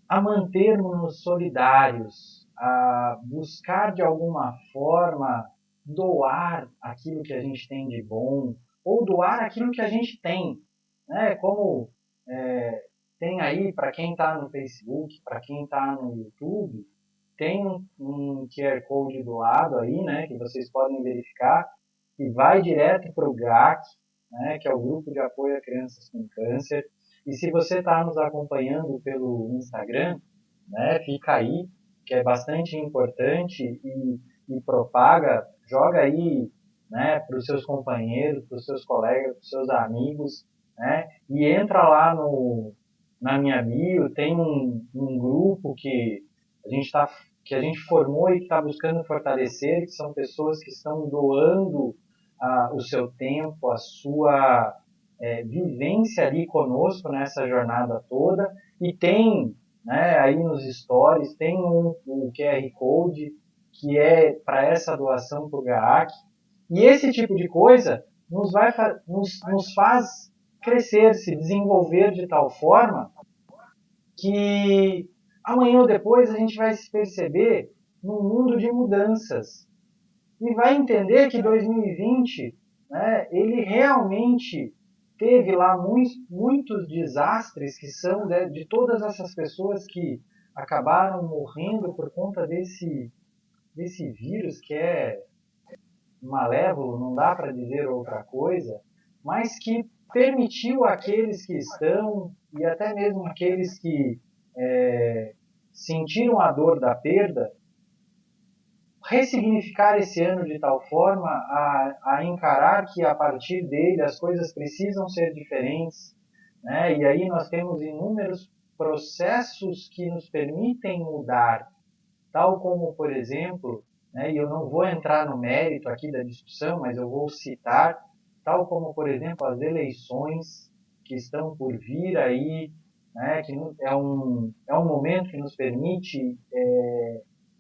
a mantermos-nos solidários, a buscar de alguma forma doar aquilo que a gente tem de bom, ou doar aquilo que a gente tem, né? Como tem aí, para quem está no Facebook, para quem está no YouTube, tem um QR Code do lado aí, né, que vocês podem verificar, que vai direto para o GAC, né, que é o Grupo de Apoio a Crianças com Câncer. E se você está nos acompanhando pelo Instagram, né, fica aí, que é bastante importante e propaga, joga aí, né, para os seus companheiros, para os seus colegas, para os seus amigos, né, e entra lá na minha bio, tem um grupo que a gente formou e que está buscando fortalecer, que são pessoas que estão doando o seu tempo, a sua vivência ali conosco nessa jornada toda, e tem, né, aí nos stories, tem um QR Code que é para essa doação para o GAAC, e esse tipo de coisa nos faz crescer, se desenvolver de tal forma que amanhã ou depois a gente vai se perceber num mundo de mudanças e vai entender que 2020, né, ele realmente teve lá muitos desastres que são de todas essas pessoas que acabaram morrendo por conta desse vírus que é malévolo, não dá para dizer outra coisa, mas que permitiu àqueles que estão e até mesmo aqueles que sentiram a dor da perda, ressignificar esse ano de tal forma a encarar que a partir dele as coisas precisam ser diferentes, né? E aí nós temos inúmeros processos que nos permitem mudar, tal como, por exemplo, né, e eu não vou entrar no mérito aqui da discussão, mas eu vou citar, tal como, por exemplo, as eleições que estão por vir aí, né, que é um momento que nos permite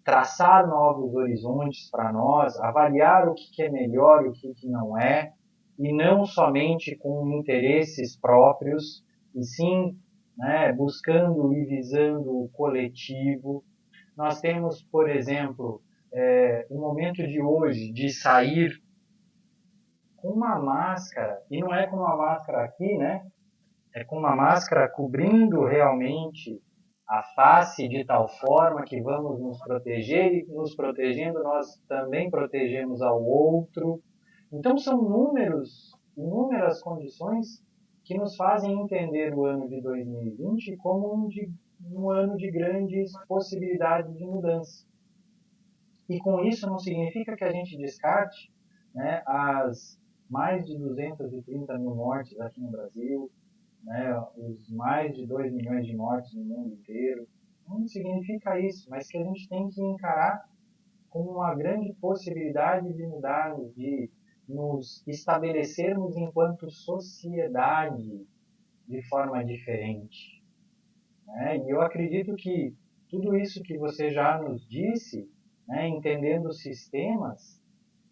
traçar novos horizontes para nós, avaliar o que é melhor e o que não é, e não somente com interesses próprios, e sim, né, buscando e visando o coletivo. Nós temos, por exemplo, o momento de hoje de sair com uma máscara, e não é com uma máscara aqui, né? É com uma máscara cobrindo realmente a face de tal forma que vamos nos proteger e nos protegendo nós também protegemos ao outro. Então são inúmeras condições que nos fazem entender o ano de 2020 como um ano de grandes possibilidades de mudança. E com isso não significa que a gente descarte, né, as mais de 230 mil mortes aqui no Brasil, né, os mais de 2 milhões de mortes no mundo inteiro. Não significa isso, mas que a gente tem que encarar como uma grande possibilidade de mudarmos, de nos estabelecermos enquanto sociedade de forma diferente, né? E eu acredito que tudo isso que você já nos disse, né, entendendo os sistemas,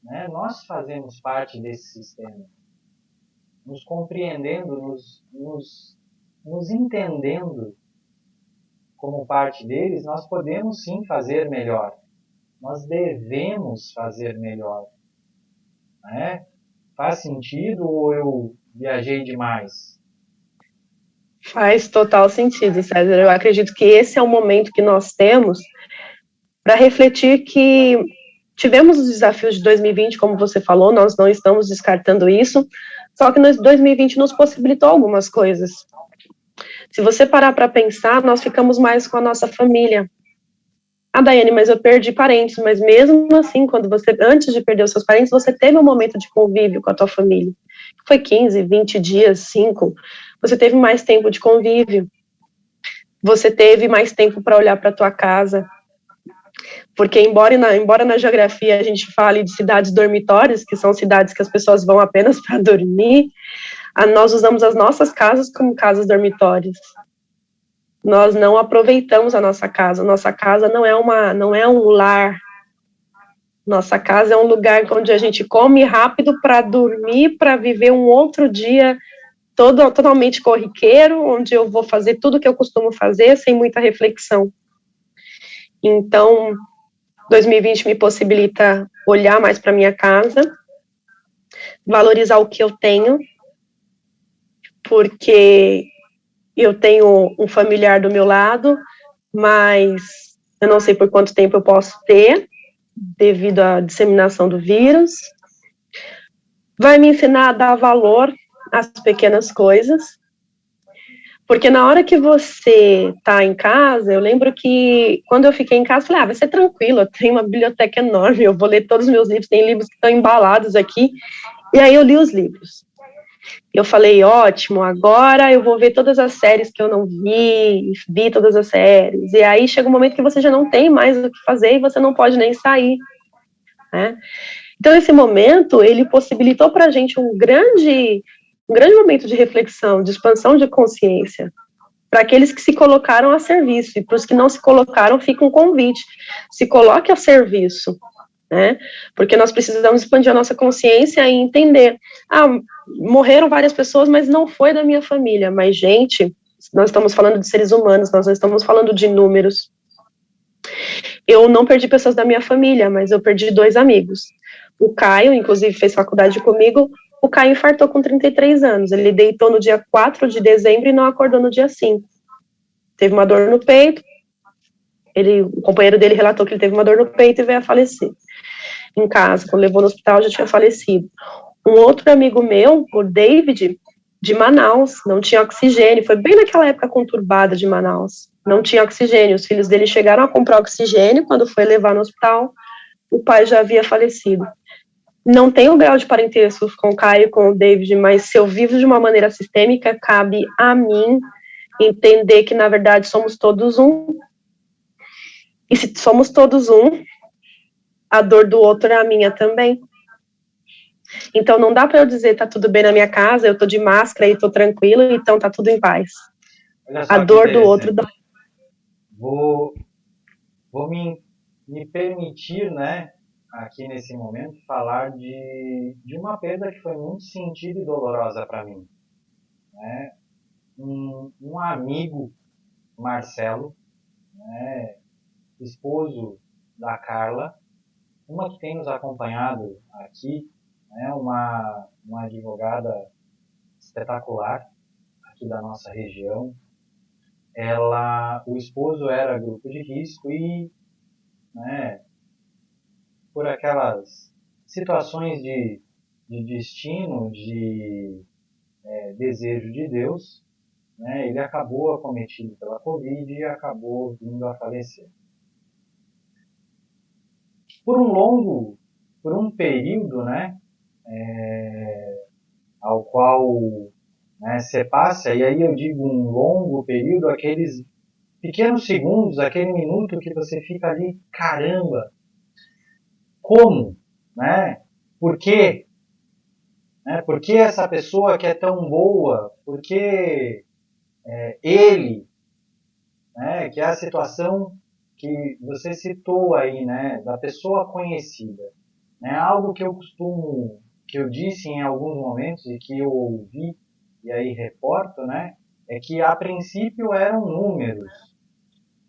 né, nós fazemos parte desse sistema. Nos compreendendo, nos entendendo como parte deles, nós podemos sim fazer melhor. Nós devemos fazer melhor. Né? Faz sentido ou eu viajei demais? Faz total sentido, César. Eu acredito que esse é o momento que nós temos para refletir que tivemos os desafios de 2020, como você falou, nós não estamos descartando isso, só que 2020 nos possibilitou algumas coisas. Se você parar para pensar, nós ficamos mais com a nossa família. Ah, Daiane, mas eu perdi parentes, mas mesmo assim, antes de perder os seus parentes, você teve um momento de convívio com a tua família. Foi 15, 20 dias, 5, você teve mais tempo de convívio. Você teve mais tempo para olhar para a tua casa. Porque embora na geografia a gente fale de cidades dormitórias, que são cidades que as pessoas vão apenas para dormir, nós usamos as nossas casas como casas dormitórias. Nós não aproveitamos a nossa casa. Nossa casa não é um lar. Nossa casa é um lugar onde a gente come rápido para dormir, para viver um outro dia totalmente corriqueiro, onde eu vou fazer tudo o que eu costumo fazer, sem muita reflexão. Então, 2020 me possibilita olhar mais para minha casa, valorizar o que eu tenho, porque eu tenho um familiar do meu lado, mas eu não sei por quanto tempo eu posso ter, devido à disseminação do vírus. Vai me ensinar a dar valor às pequenas coisas, porque na hora que você está em casa, eu lembro que quando eu fiquei em casa, eu falei, vai ser tranquilo, eu tenho uma biblioteca enorme, eu vou ler todos os meus livros, tem livros que estão embalados aqui, e aí eu li os livros. Eu falei, ótimo, agora eu vou ver todas as séries que eu não vi todas as séries, e aí chega um momento que você já não tem mais o que fazer e você não pode nem sair, né? Então, esse momento, ele possibilitou para a gente um grande momento de reflexão, de expansão de consciência, para aqueles que se colocaram a serviço, e para os que não se colocaram, fica um convite, se coloque a serviço, né? Porque nós precisamos expandir a nossa consciência e entender, morreram várias pessoas, mas não foi da minha família, mas, gente, nós estamos falando de seres humanos, nós não estamos falando de números. Eu não perdi pessoas da minha família, mas eu perdi 2 amigos. O Caio, inclusive, fez faculdade comigo. O Caio infartou com 33 anos. Ele deitou no dia 4 de dezembro e não acordou no dia 5. Teve uma dor no peito. O companheiro dele relatou que ele teve uma dor no peito e veio a falecer. Em casa, quando levou no hospital, já tinha falecido. Um outro amigo meu, o David, de Manaus, não tinha oxigênio. Foi bem naquela época conturbada de Manaus. Não tinha oxigênio. Os filhos dele chegaram a comprar oxigênio. Quando foi levar no hospital, o pai já havia falecido. Não tenho grau de parentesco com o Caio, com o David, mas se eu vivo de uma maneira sistêmica, cabe a mim entender que, na verdade, somos todos um. E se somos todos um, a dor do outro é a minha também. Então, não dá para eu dizer, tá tudo bem na minha casa, eu tô de máscara e tô tranquilo, então tá tudo em paz. A dor do outro dói. Vou me permitir, né, aqui nesse momento, falar de uma perda que foi muito sentida e dolorosa para mim. Né? Um amigo, Marcelo, né, esposo da Carla, uma que tem nos acompanhado aqui, né, uma advogada espetacular aqui da nossa região. O esposo era grupo de risco e, né, por aquelas situações de destino, de desejo de Deus, né, ele acabou acometido pela Covid e acabou vindo a falecer. Por um período, né, ao qual, né, você passa, e aí eu digo um longo período, aqueles pequenos segundos, aquele minuto que você fica ali, caramba, como, né? Por quê? Né? Por que essa pessoa que é tão boa? Por que ele? Né? Que é a situação que você citou aí, né? Da pessoa conhecida. Né? Algo que que eu disse em alguns momentos e que eu ouvi, e aí reporto, né? É que a princípio eram números.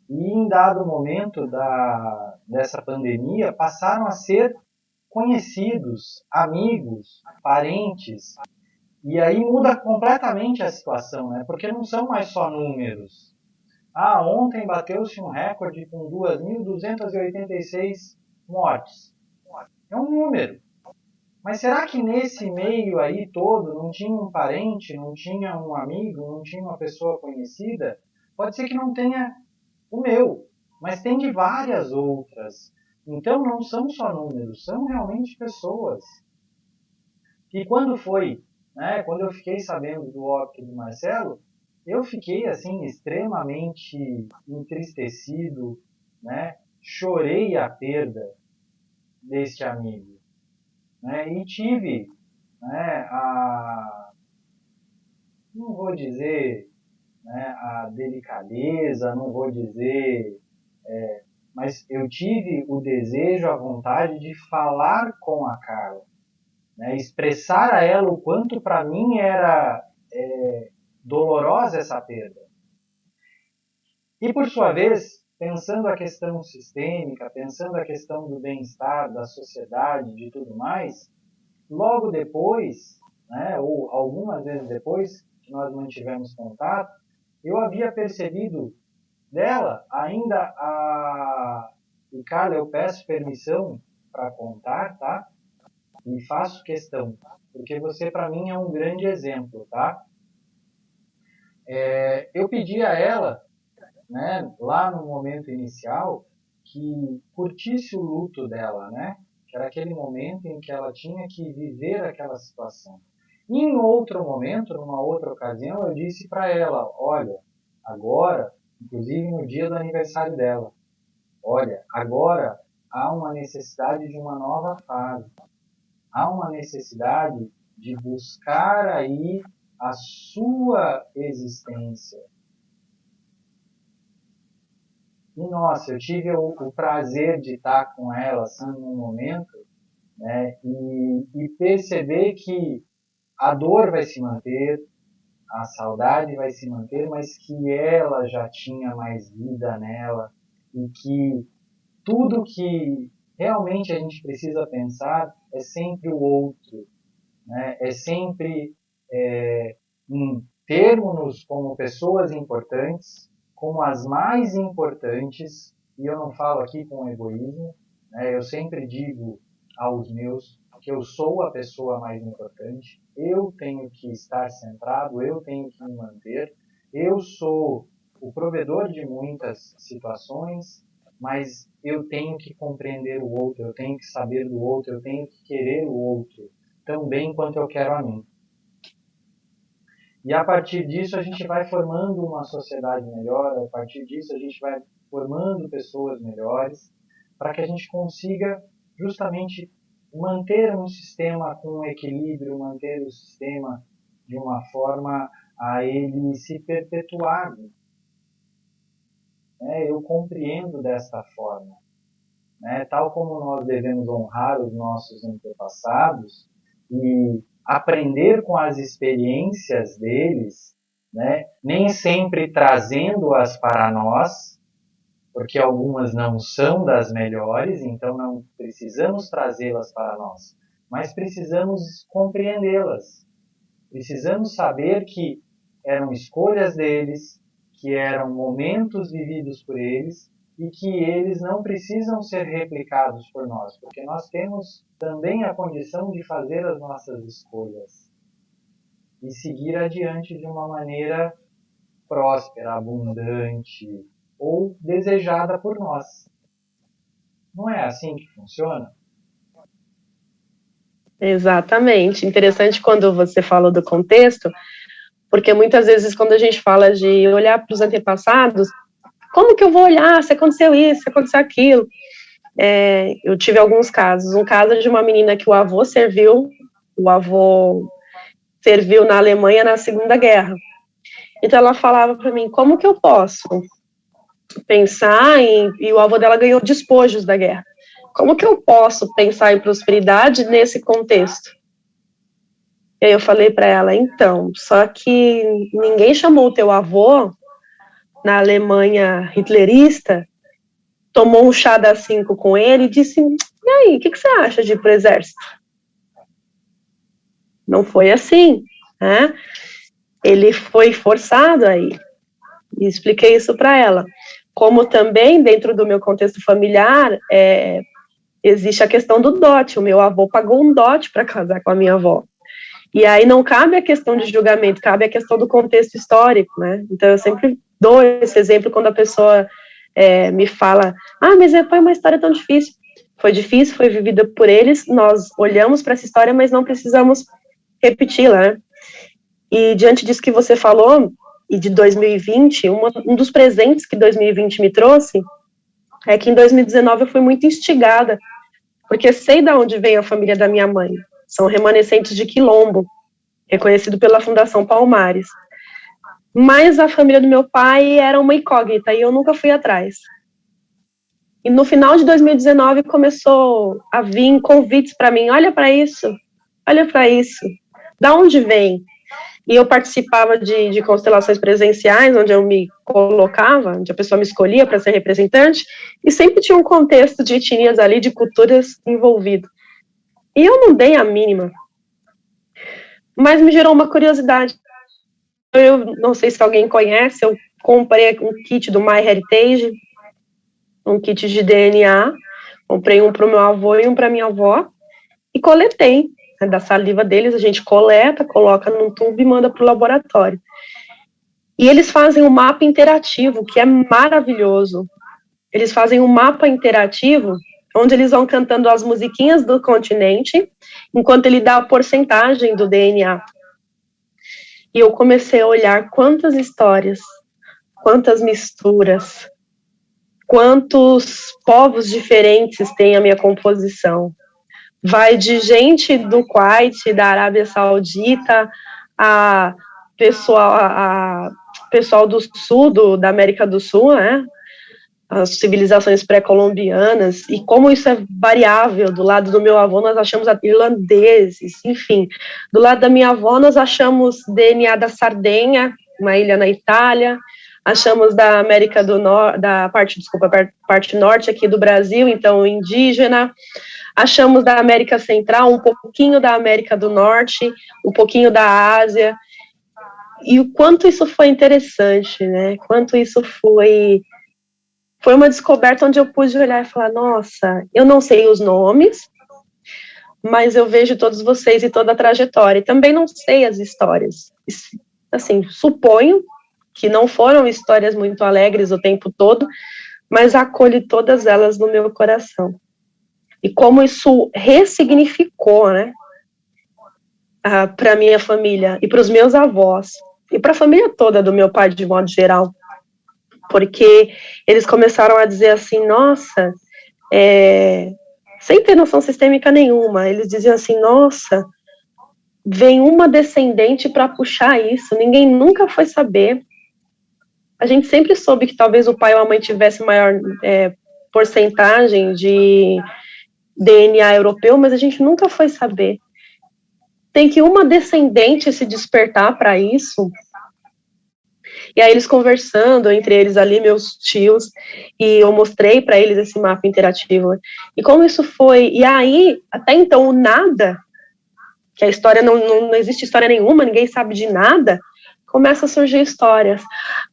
E em dado momento dessa pandemia passaram a ser conhecidos, amigos, parentes, e aí muda completamente a situação, né? Porque não são mais só números. Ontem bateu-se um recorde com 2.286 mortes. É um número. Mas será que nesse meio aí todo não tinha um parente, não tinha um amigo, não tinha uma pessoa conhecida? Pode ser que não tenha o meu, mas tem de várias outras. Então não são só números, são realmente pessoas. E quando foi, né, quando eu fiquei sabendo do óbito do Marcelo, eu fiquei assim extremamente entristecido, né? Chorei a perda deste amigo, né? E tive, né, não vou dizer, né, a delicadeza, não vou dizer, mas eu tive o desejo, a vontade de falar com a Carla, né, expressar a ela o quanto para mim era dolorosa essa perda. E, por sua vez, pensando a questão sistêmica, pensando a questão do bem-estar, da sociedade, de tudo mais, logo depois, né, ou algumas vezes depois que nós mantivemos contato, eu havia percebido dela ainda E, Carla, eu peço permissão para contar, tá? E faço questão, porque você, para mim, é um grande exemplo, tá? Eu pedi a ela, né, lá no momento inicial, que curtisse o luto dela, né? Que era aquele momento em que ela tinha que viver aquela situação. E em outro momento, numa outra ocasião, eu disse para ela, olha, agora, inclusive no dia do aniversário dela, olha, agora há uma necessidade de uma nova fase. Há uma necessidade de buscar aí a sua existência. E, nossa, eu tive o prazer de estar com ela, assim, num momento, né, e perceber que a dor vai se manter, a saudade vai se manter, mas que ela já tinha mais vida nela e que tudo que realmente a gente precisa pensar é sempre o outro, né? É sempre em termos-nos como pessoas importantes, como as mais importantes, e eu não falo aqui com egoísmo, né? Eu sempre digo aos meus que eu sou a pessoa mais importante, eu tenho que estar centrado, eu tenho que me manter, eu sou o provedor de muitas situações, mas eu tenho que compreender o outro, eu tenho que saber do outro, eu tenho que querer o outro tão bem quanto eu quero a mim. E a partir disso a gente vai formando uma sociedade melhor, a partir disso a gente vai formando pessoas melhores, para que a gente consiga justamente manter um sistema com equilíbrio, manter o sistema de uma forma a ele se perpetuar. Eu compreendo desta forma. Tal como nós devemos honrar os nossos antepassados e aprender com as experiências deles, né? Nem sempre trazendo-as para nós, porque algumas não são das melhores, então não precisamos trazê-las para nós, mas precisamos compreendê-las. Precisamos saber que eram escolhas deles, que eram momentos vividos por eles e que eles não precisam ser replicados por nós, porque nós temos também a condição de fazer as nossas escolhas e seguir adiante de uma maneira próspera, abundante ou desejada por nós. Não é assim que funciona? Exatamente. Interessante quando você fala do contexto, porque muitas vezes quando a gente fala de olhar para os antepassados, como que eu vou olhar se aconteceu isso, se aconteceu aquilo? Eu tive alguns casos. Um caso de uma menina que o avô serviu na Alemanha na Segunda Guerra. Então ela falava para mim, como que eu posso pensar e o avô dela ganhou despojos da guerra. Como que eu posso pensar em prosperidade nesse contexto? E aí eu falei para ela, então, só que ninguém chamou o teu avô na Alemanha hitlerista, tomou um chá das 5 com ele e disse, e aí, o que você acha de ir pro exército? Não foi assim, né? Ele foi forçado aí. E expliquei isso para ela. Como também, dentro do meu contexto familiar, existe a questão do dote. O meu avô pagou um dote para casar com a minha avó. E aí não cabe a questão de julgamento, cabe a questão do contexto histórico, né? Então eu sempre dou esse exemplo quando a pessoa me fala, mas foi uma história tão difícil. Foi difícil, foi vivida por eles, nós olhamos para essa história, mas não precisamos repeti-la, né? E diante disso que você falou, e de 2020, um dos presentes que 2020 me trouxe, é que em 2019 eu fui muito instigada, porque sei de onde vem a família da minha mãe. São remanescentes de Quilombo, reconhecido pela Fundação Palmares. Mas a família do meu pai era uma incógnita e eu nunca fui atrás. E no final de 2019 começou a vir convites para mim, olha para isso, da onde vem? E eu participava de constelações presenciais, onde eu me colocava, onde a pessoa me escolhia para ser representante, e sempre tinha um contexto de etnias ali, de culturas envolvido. E eu não dei a mínima, mas me gerou uma curiosidade. Eu não sei se alguém conhece, eu comprei um kit do MyHeritage, um kit de DNA, comprei um para o meu avô e um para minha avó, e coletei, né, da saliva deles, a gente coleta, coloca num tubo e manda para o laboratório. E eles fazem um mapa interativo, que é maravilhoso. Eles fazem um mapa interativo, onde eles vão cantando as musiquinhas do continente, enquanto ele dá a porcentagem do DNA. E eu comecei a olhar quantas histórias, quantas misturas, quantos povos diferentes tem a minha composição. Vai de gente do Kuwait, da Arábia Saudita, a pessoal do sul, da América do Sul, né? As civilizações pré-colombianas, e como isso é variável. Do lado do meu avô nós achamos irlandeses, enfim. Do lado da minha avó nós achamos DNA da Sardenha, uma ilha na Itália, achamos da América do Norte, parte norte aqui do Brasil, então indígena, achamos da América Central, um pouquinho da América do Norte, um pouquinho da Ásia, e o quanto isso foi interessante, né? Quanto isso foi uma descoberta onde eu pude olhar e falar, nossa, eu não sei os nomes, mas eu vejo todos vocês e toda a trajetória. E também não sei as histórias. Assim, suponho que não foram histórias muito alegres o tempo todo, mas acolho todas elas no meu coração. E como isso ressignificou, né, para minha família e para os meus avós e para a família toda do meu pai de modo geral, porque eles começaram a dizer assim, nossa, sem ter noção sistêmica nenhuma, eles diziam assim, nossa, vem uma descendente para puxar isso, ninguém nunca foi saber. A gente sempre soube que talvez o pai ou a mãe tivesse maior porcentagem de DNA europeu, mas a gente nunca foi saber. Tem que uma descendente se despertar para isso. E aí eles conversando, entre eles ali, meus tios, e eu mostrei para eles esse mapa interativo. E como isso foi... E aí, até então, o nada, que a história não existe história nenhuma, ninguém sabe de nada, começa a surgir histórias.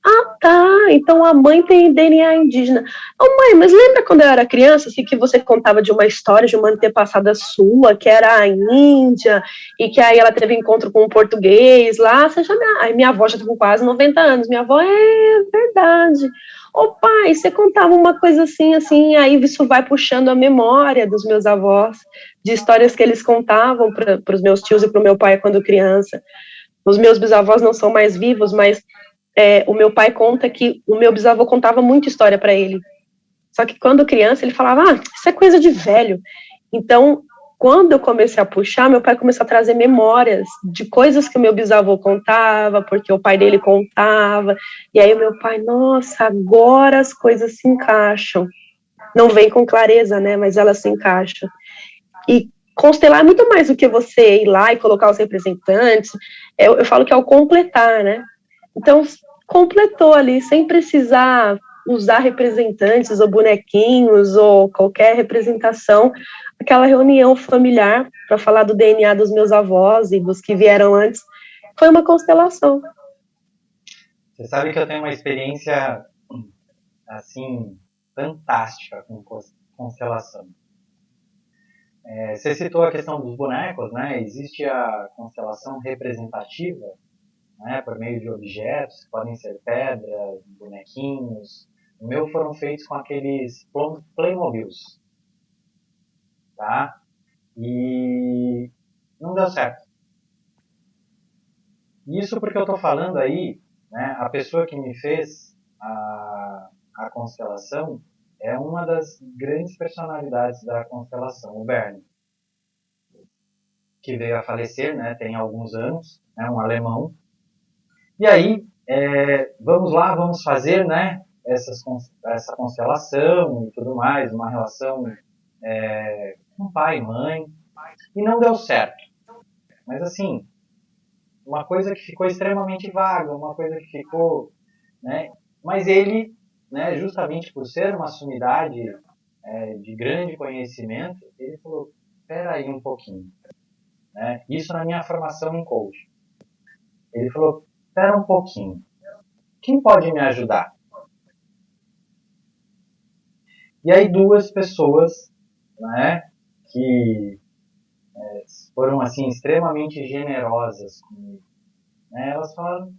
Ah, tá, então a mãe tem DNA indígena. Oh, mãe, mas lembra quando eu era criança, assim, que você contava de uma história de uma antepassada sua, que era a Índia, e que aí ela teve encontro com um português lá, você já... Aí minha avó já tá com quase 90 anos, minha avó, é verdade. Ô, pai, você contava uma coisa assim, assim, aí isso vai puxando a memória dos meus avós, de histórias que eles contavam para os meus tios e para o meu pai quando criança. Os meus bisavós não são mais vivos, mas o meu pai conta que o meu bisavô contava muita história para ele. Só que quando criança ele falava, isso é coisa de velho. Então, quando eu comecei a puxar, meu pai começou a trazer memórias de coisas que o meu bisavô contava, porque o pai dele contava. E aí o meu pai, nossa, agora as coisas se encaixam. Não vem com clareza, né? Mas elas se encaixam. E constelar é muito mais do que você ir lá e colocar os representantes. Eu falo que é o completar, né? Então, completou ali, sem precisar usar representantes ou bonequinhos ou qualquer representação, aquela reunião familiar para falar do DNA dos meus avós e dos que vieram antes, foi uma constelação. Você sabe que eu tenho uma experiência, assim, fantástica com constelação. Você citou a questão dos bonecos, né? Existe a constelação representativa, né? Por meio de objetos, podem ser pedras, bonequinhos. O meu foram feitos com aqueles Playmobils, tá? E não deu certo. Isso porque eu estou falando aí, né? A pessoa que me fez a constelação é uma das grandes personalidades da constelação, o Bernie, que veio a falecer, né, tem alguns anos, né, um alemão. E aí, vamos lá, vamos fazer, né, essa constelação e tudo mais, uma relação com pai e mãe, e não deu certo. Mas assim, uma coisa que ficou extremamente vaga, uma coisa que ficou, né? Mas ele, né, justamente por ser uma sumidade de grande conhecimento, ele falou, espera aí um pouquinho, né? Isso na minha formação em coach. Ele falou, espera um pouquinho, quem pode me ajudar? E aí duas pessoas, né, que foram assim extremamente generosas comigo, né? Elas falaram,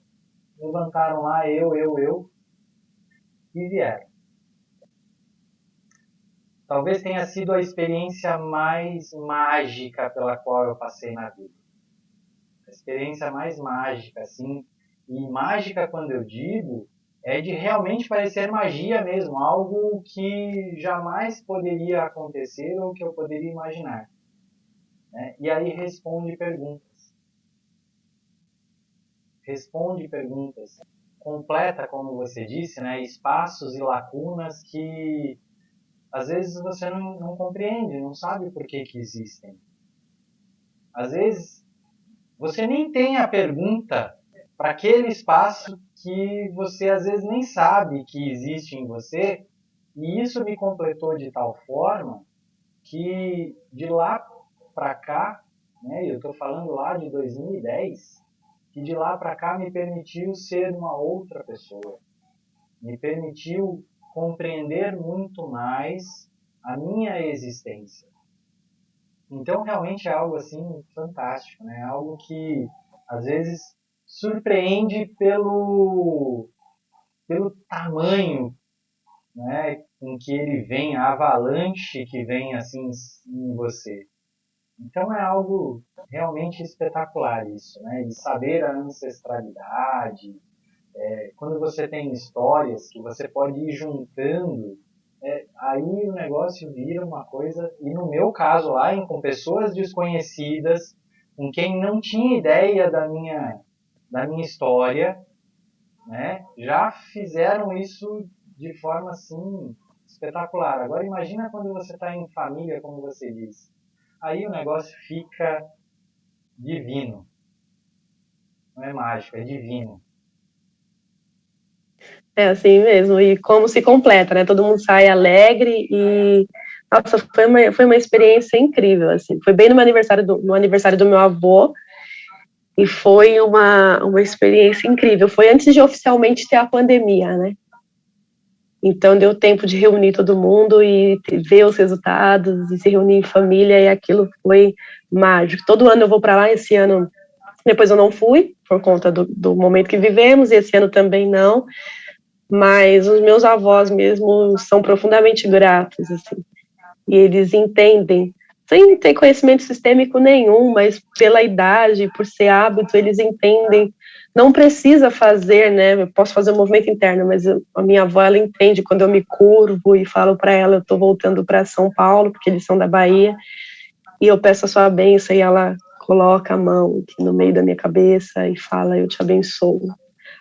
levantaram lá eu e vieram. Talvez tenha sido a experiência mais mágica pela qual eu passei na vida. A experiência mais mágica, assim. E mágica, quando eu digo, é de realmente parecer magia mesmo, algo que jamais poderia acontecer ou que eu poderia imaginar. Né? E aí responde perguntas. Responde perguntas. Completa, como você disse, né? Espaços e lacunas que às vezes você não compreende, não sabe por que existem. Às vezes você nem tem a pergunta para aquele espaço que você às vezes nem sabe que existe em você, e isso me completou de tal forma que de lá para cá, né, eu estou falando lá de 2010, que de lá para cá me permitiu ser uma outra pessoa, me permitiu compreender muito mais a minha existência. Então realmente é algo assim fantástico, né? Algo que às vezes surpreende pelo tamanho, né, com que ele vem, a avalanche que vem assim em você. Então é algo realmente espetacular isso, né? De saber a ancestralidade, quando você tem histórias que você pode ir juntando, aí o negócio vira uma coisa, e no meu caso lá, com pessoas desconhecidas, com quem não tinha ideia da minha história, né, já fizeram isso de forma assim espetacular. Agora imagina quando você está em família, como você disse. Aí o negócio fica divino. Não é mágico, é divino. É assim mesmo, e como se completa, né? Todo mundo sai alegre e nossa, foi uma experiência incrível, assim. Foi bem no aniversário do meu avô e foi uma experiência incrível. Foi antes de oficialmente ter a pandemia, né? Então deu tempo de reunir todo mundo e ver os resultados e se reunir em família e aquilo foi mágico. Todo ano eu vou para lá, esse ano depois eu não fui por conta do momento que vivemos e esse ano também não. Mas os meus avós mesmo são profundamente gratos, assim, e eles entendem, sem ter conhecimento sistêmico nenhum, mas pela idade, por ser hábito, eles entendem, não precisa fazer, né, eu posso fazer um movimento interno, mas a minha avó, ela entende quando eu me curvo e falo para ela, eu estou voltando para São Paulo, porque eles são da Bahia, e eu peço a sua bênção, e ela coloca a mão aqui no meio da minha cabeça e fala, eu te abençoo.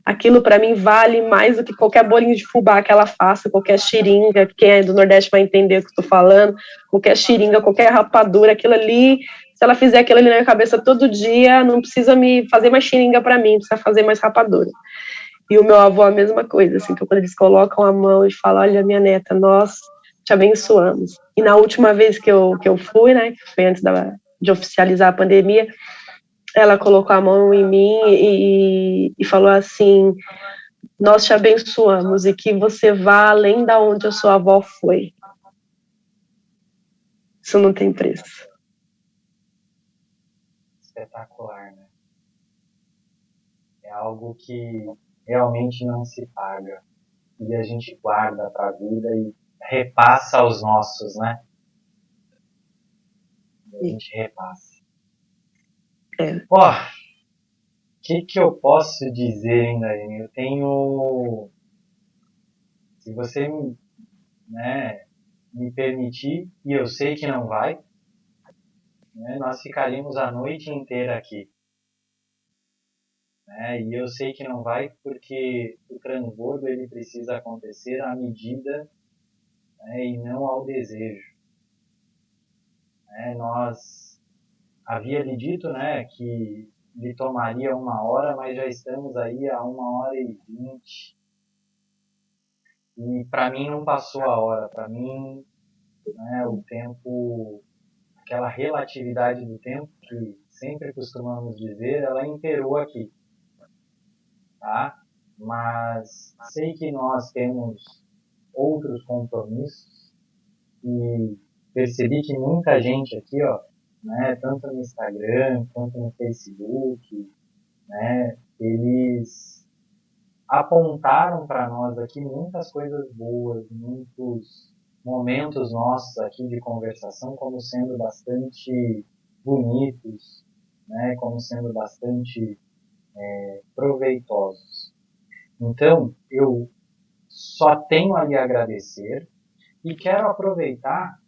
Aquilo para mim vale mais do que qualquer bolinho de fubá que ela faça, qualquer xiringa, quem é do Nordeste vai entender o que eu estou falando, qualquer xiringa, qualquer rapadura, aquilo ali, se ela fizer aquilo ali na minha cabeça todo dia, não precisa me fazer mais xiringa para mim, precisa fazer mais rapadura. E o meu avô a mesma coisa, assim, que quando eles colocam a mão e falam, olha, minha neta, nós te abençoamos. E na última vez que eu fui, né, que foi antes de oficializar a pandemia, ela colocou a mão em mim e falou assim, nós te abençoamos e que você vá além da onde a sua avó foi. Isso não tem preço. Espetacular, né? É algo que realmente não se paga. E a gente guarda para a vida e repassa aos nossos, né? E a gente repassa. Ó, o que eu posso dizer ainda? Eu tenho, se você né, me permitir, e eu sei que não vai, né, nós ficaríamos a noite inteira aqui. Né, e eu sei que não vai porque o transbordo ele precisa acontecer à medida, né, e não ao desejo. Nós havia lhe dito, né, que lhe tomaria 1 hora, mas já estamos aí a 1h20. E para mim não passou a hora. Para mim, né, o tempo, aquela relatividade do tempo que sempre costumamos dizer, ela imperou aqui, tá? Mas sei que nós temos outros compromissos e percebi que muita gente aqui, ó, né, tanto no Instagram quanto no Facebook, né, eles apontaram para nós aqui muitas coisas boas, muitos momentos nossos aqui de conversação como sendo bastante bonitos, né, como sendo bastante proveitosos. Então, eu só tenho a lhe agradecer e quero aproveitar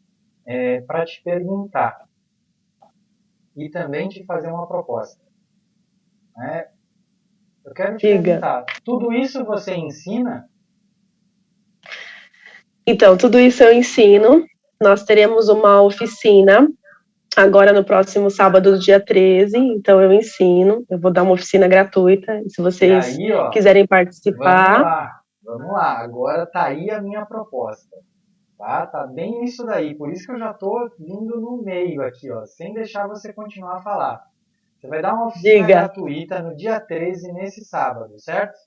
para te perguntar e também te fazer uma proposta. Né? Eu quero te perguntar, tudo isso você ensina? Então, tudo isso eu ensino. Nós teremos uma oficina agora no próximo sábado, dia 13. Então, eu ensino. Eu vou dar uma oficina gratuita. Se vocês aí, ó, quiserem participar. Vamos lá. Agora tá aí a minha proposta. Tá bem isso daí. Por isso que eu já tô vindo no meio aqui, ó, sem deixar você continuar a falar. Você vai dar uma oficina gratuita no dia 13, nesse sábado, certo?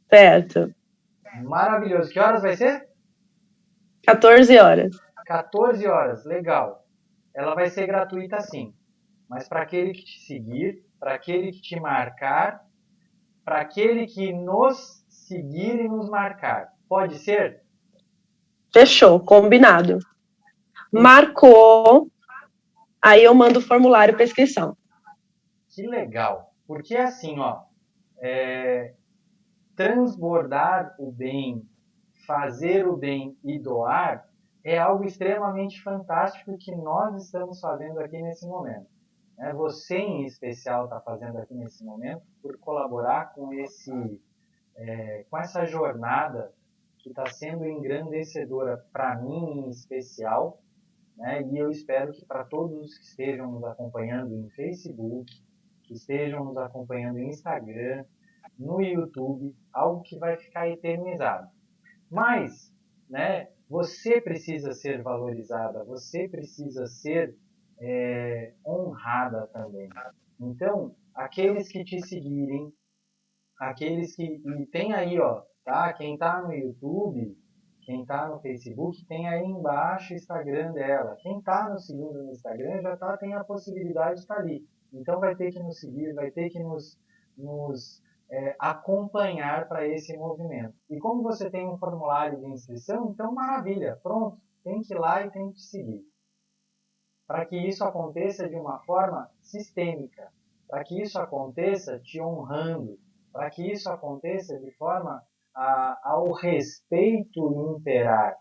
Certo. Maravilhoso. Que horas vai ser? 14 horas. 14 horas, legal. Ela vai ser gratuita sim. Mas para aquele que te seguir, para aquele que te marcar, para aquele que nos seguir e nos marcar. Pode ser? Fechou, combinado. Marcou, aí eu mando o formulário para inscrição. Que legal. Porque assim, ó, transbordar o bem, fazer o bem e doar é algo extremamente fantástico que nós estamos fazendo aqui nesse momento. Você, em especial, está fazendo aqui nesse momento por colaborar com essa jornada que está sendo engrandecedora para mim, em especial, né? E eu espero que para todos os que estejam nos acompanhando em Facebook, que estejam nos acompanhando em Instagram, no YouTube, algo que vai ficar eternizado. Mas, né, você precisa ser valorizada, você precisa ser honrada também. Então, aqueles que te seguirem, aqueles que... E tem aí, ó, tá? Quem tá no YouTube, quem tá no Facebook, tem aí embaixo o Instagram dela. Quem tá nos seguindo no Instagram já tem a possibilidade de estar ali. Então vai ter que nos seguir, vai ter que nos acompanhar para esse movimento. E como você tem um formulário de inscrição, então maravilha, pronto, tem que ir lá e tem que te seguir. Para que isso aconteça de uma forma sistêmica, para que isso aconteça te honrando, para que isso aconteça de forma ao respeito imperar.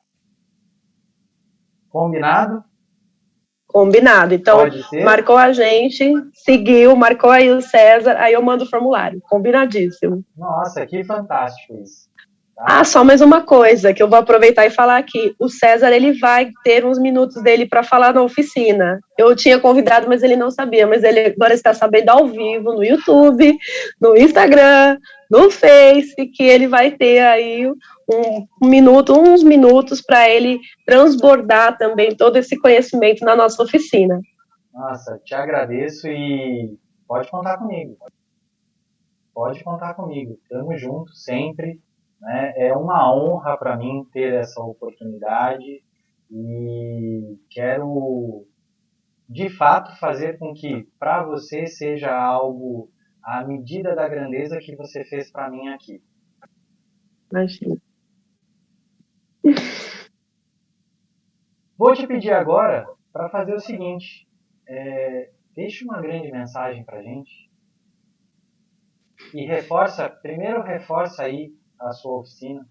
Combinado? Combinado. Então, marcou a gente, seguiu, marcou aí o César, aí eu mando o formulário. Combinadíssimo. Nossa, que fantástico isso. Tá? Só mais uma coisa que eu vou aproveitar e falar aqui. O César, ele vai ter uns minutos dele para falar na oficina. Eu tinha convidado, mas ele não sabia. Mas ele agora está sabendo ao vivo no YouTube, no Instagram, no Face, que ele vai ter aí uns minutos para ele transbordar também todo esse conhecimento na nossa oficina. Nossa, te agradeço e pode contar comigo. Pode contar comigo. Tamo junto sempre. Né? É uma honra para mim ter essa oportunidade e quero, de fato, fazer com que para você seja algo à medida da grandeza que você fez para mim aqui. Imagina. Vou te pedir agora para fazer o seguinte, deixe uma grande mensagem para a gente e primeiro reforça aí a sua oficina.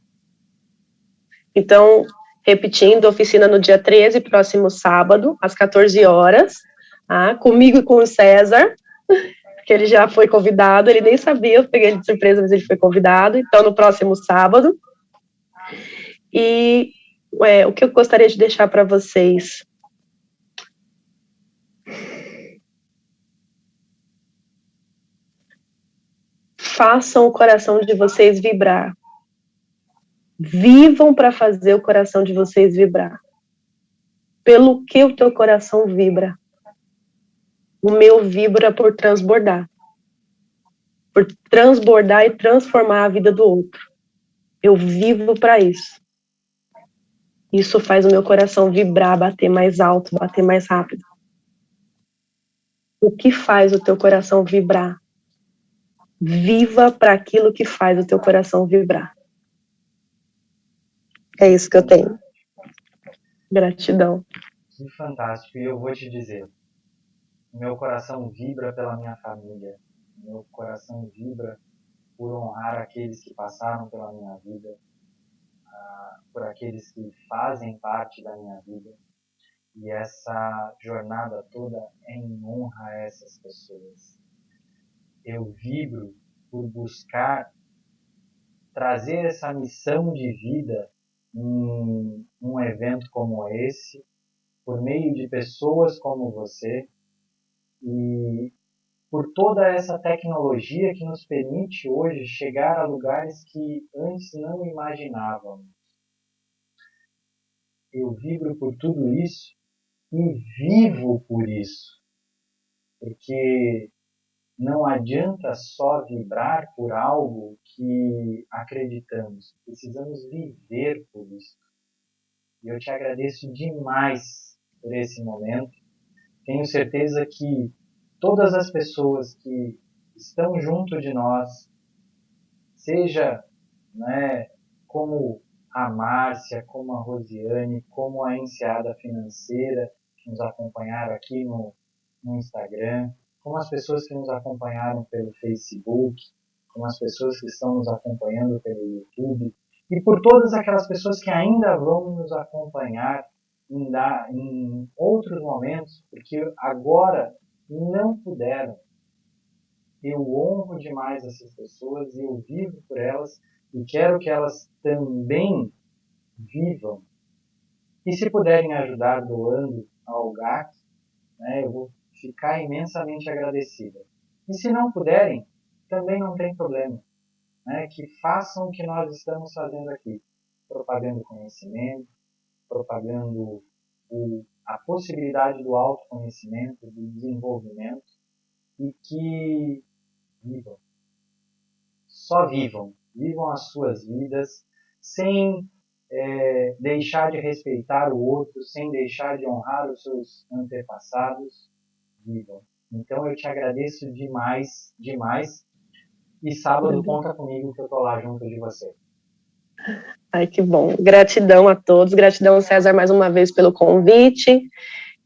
Então, repetindo, oficina no dia 13, próximo sábado, às 14 horas, tá? Comigo e com o César, que ele já foi convidado, ele nem sabia, eu peguei ele de surpresa, mas ele foi convidado, então no próximo sábado. E o que eu gostaria de deixar para vocês? façam o coração de vocês vibrar. Vivam para fazer o coração de vocês vibrar. Pelo que o teu coração vibra? O meu vibra por transbordar. Por transbordar e transformar a vida do outro. Eu vivo para isso. Isso faz o meu coração vibrar, bater mais alto, bater mais rápido. O que faz o teu coração vibrar? Viva para aquilo que faz o teu coração vibrar. É isso que eu tenho. Gratidão. Que fantástico. E eu vou te dizer, meu coração vibra pela minha família. Meu coração vibra por honrar aqueles que passaram pela minha vida, por aqueles que fazem parte da minha vida. E essa jornada toda é em honra a essas pessoas. Eu vibro por buscar trazer essa missão de vida em um evento como esse, por meio de pessoas como você, e por toda essa tecnologia que nos permite hoje chegar a lugares que antes não imaginávamos. Eu vibro por tudo isso e vivo por isso, porque não adianta só vibrar por algo que acreditamos, precisamos viver por isso. E eu te agradeço demais por esse momento. Tenho certeza que todas as pessoas que estão junto de nós, seja, né, como a Márcia, como a Rosiane, como a Enseada Financeira, que nos acompanharam aqui no Instagram, como as pessoas que nos acompanharam pelo Facebook, como as pessoas que estão nos acompanhando pelo YouTube, e por todas aquelas pessoas que ainda vão nos acompanhar em outros momentos, porque agora não puderam. Eu honro demais essas pessoas e eu vivo por elas e quero que elas também vivam. E se puderem ajudar doando ao GAC, né, eu vou ficar imensamente agradecida. E se não puderem, também não tem problema. Né, que façam o que nós estamos fazendo aqui, propagando conhecimento, propagando a possibilidade do autoconhecimento, do desenvolvimento, e que vivam. Só vivam. Vivam as suas vidas sem deixar de respeitar o outro, sem deixar de honrar os seus antepassados. Vivam. Então eu te agradeço demais, demais. E sábado conta comigo que eu tô lá junto de você. Ai, que bom. Gratidão a todos. Gratidão, César, mais uma vez pelo convite.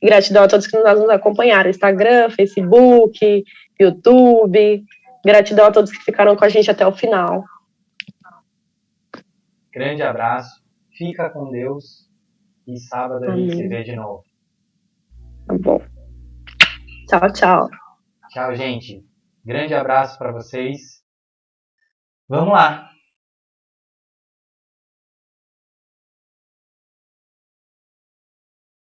Gratidão a todos que nos acompanharam. Instagram, Facebook, YouTube. Gratidão a todos que ficaram com a gente até o final. Grande abraço. Fica com Deus. E sábado a gente se vê de novo. Tá bom. Tchau, tchau. Tchau, gente. Grande abraço para vocês. Vamos lá.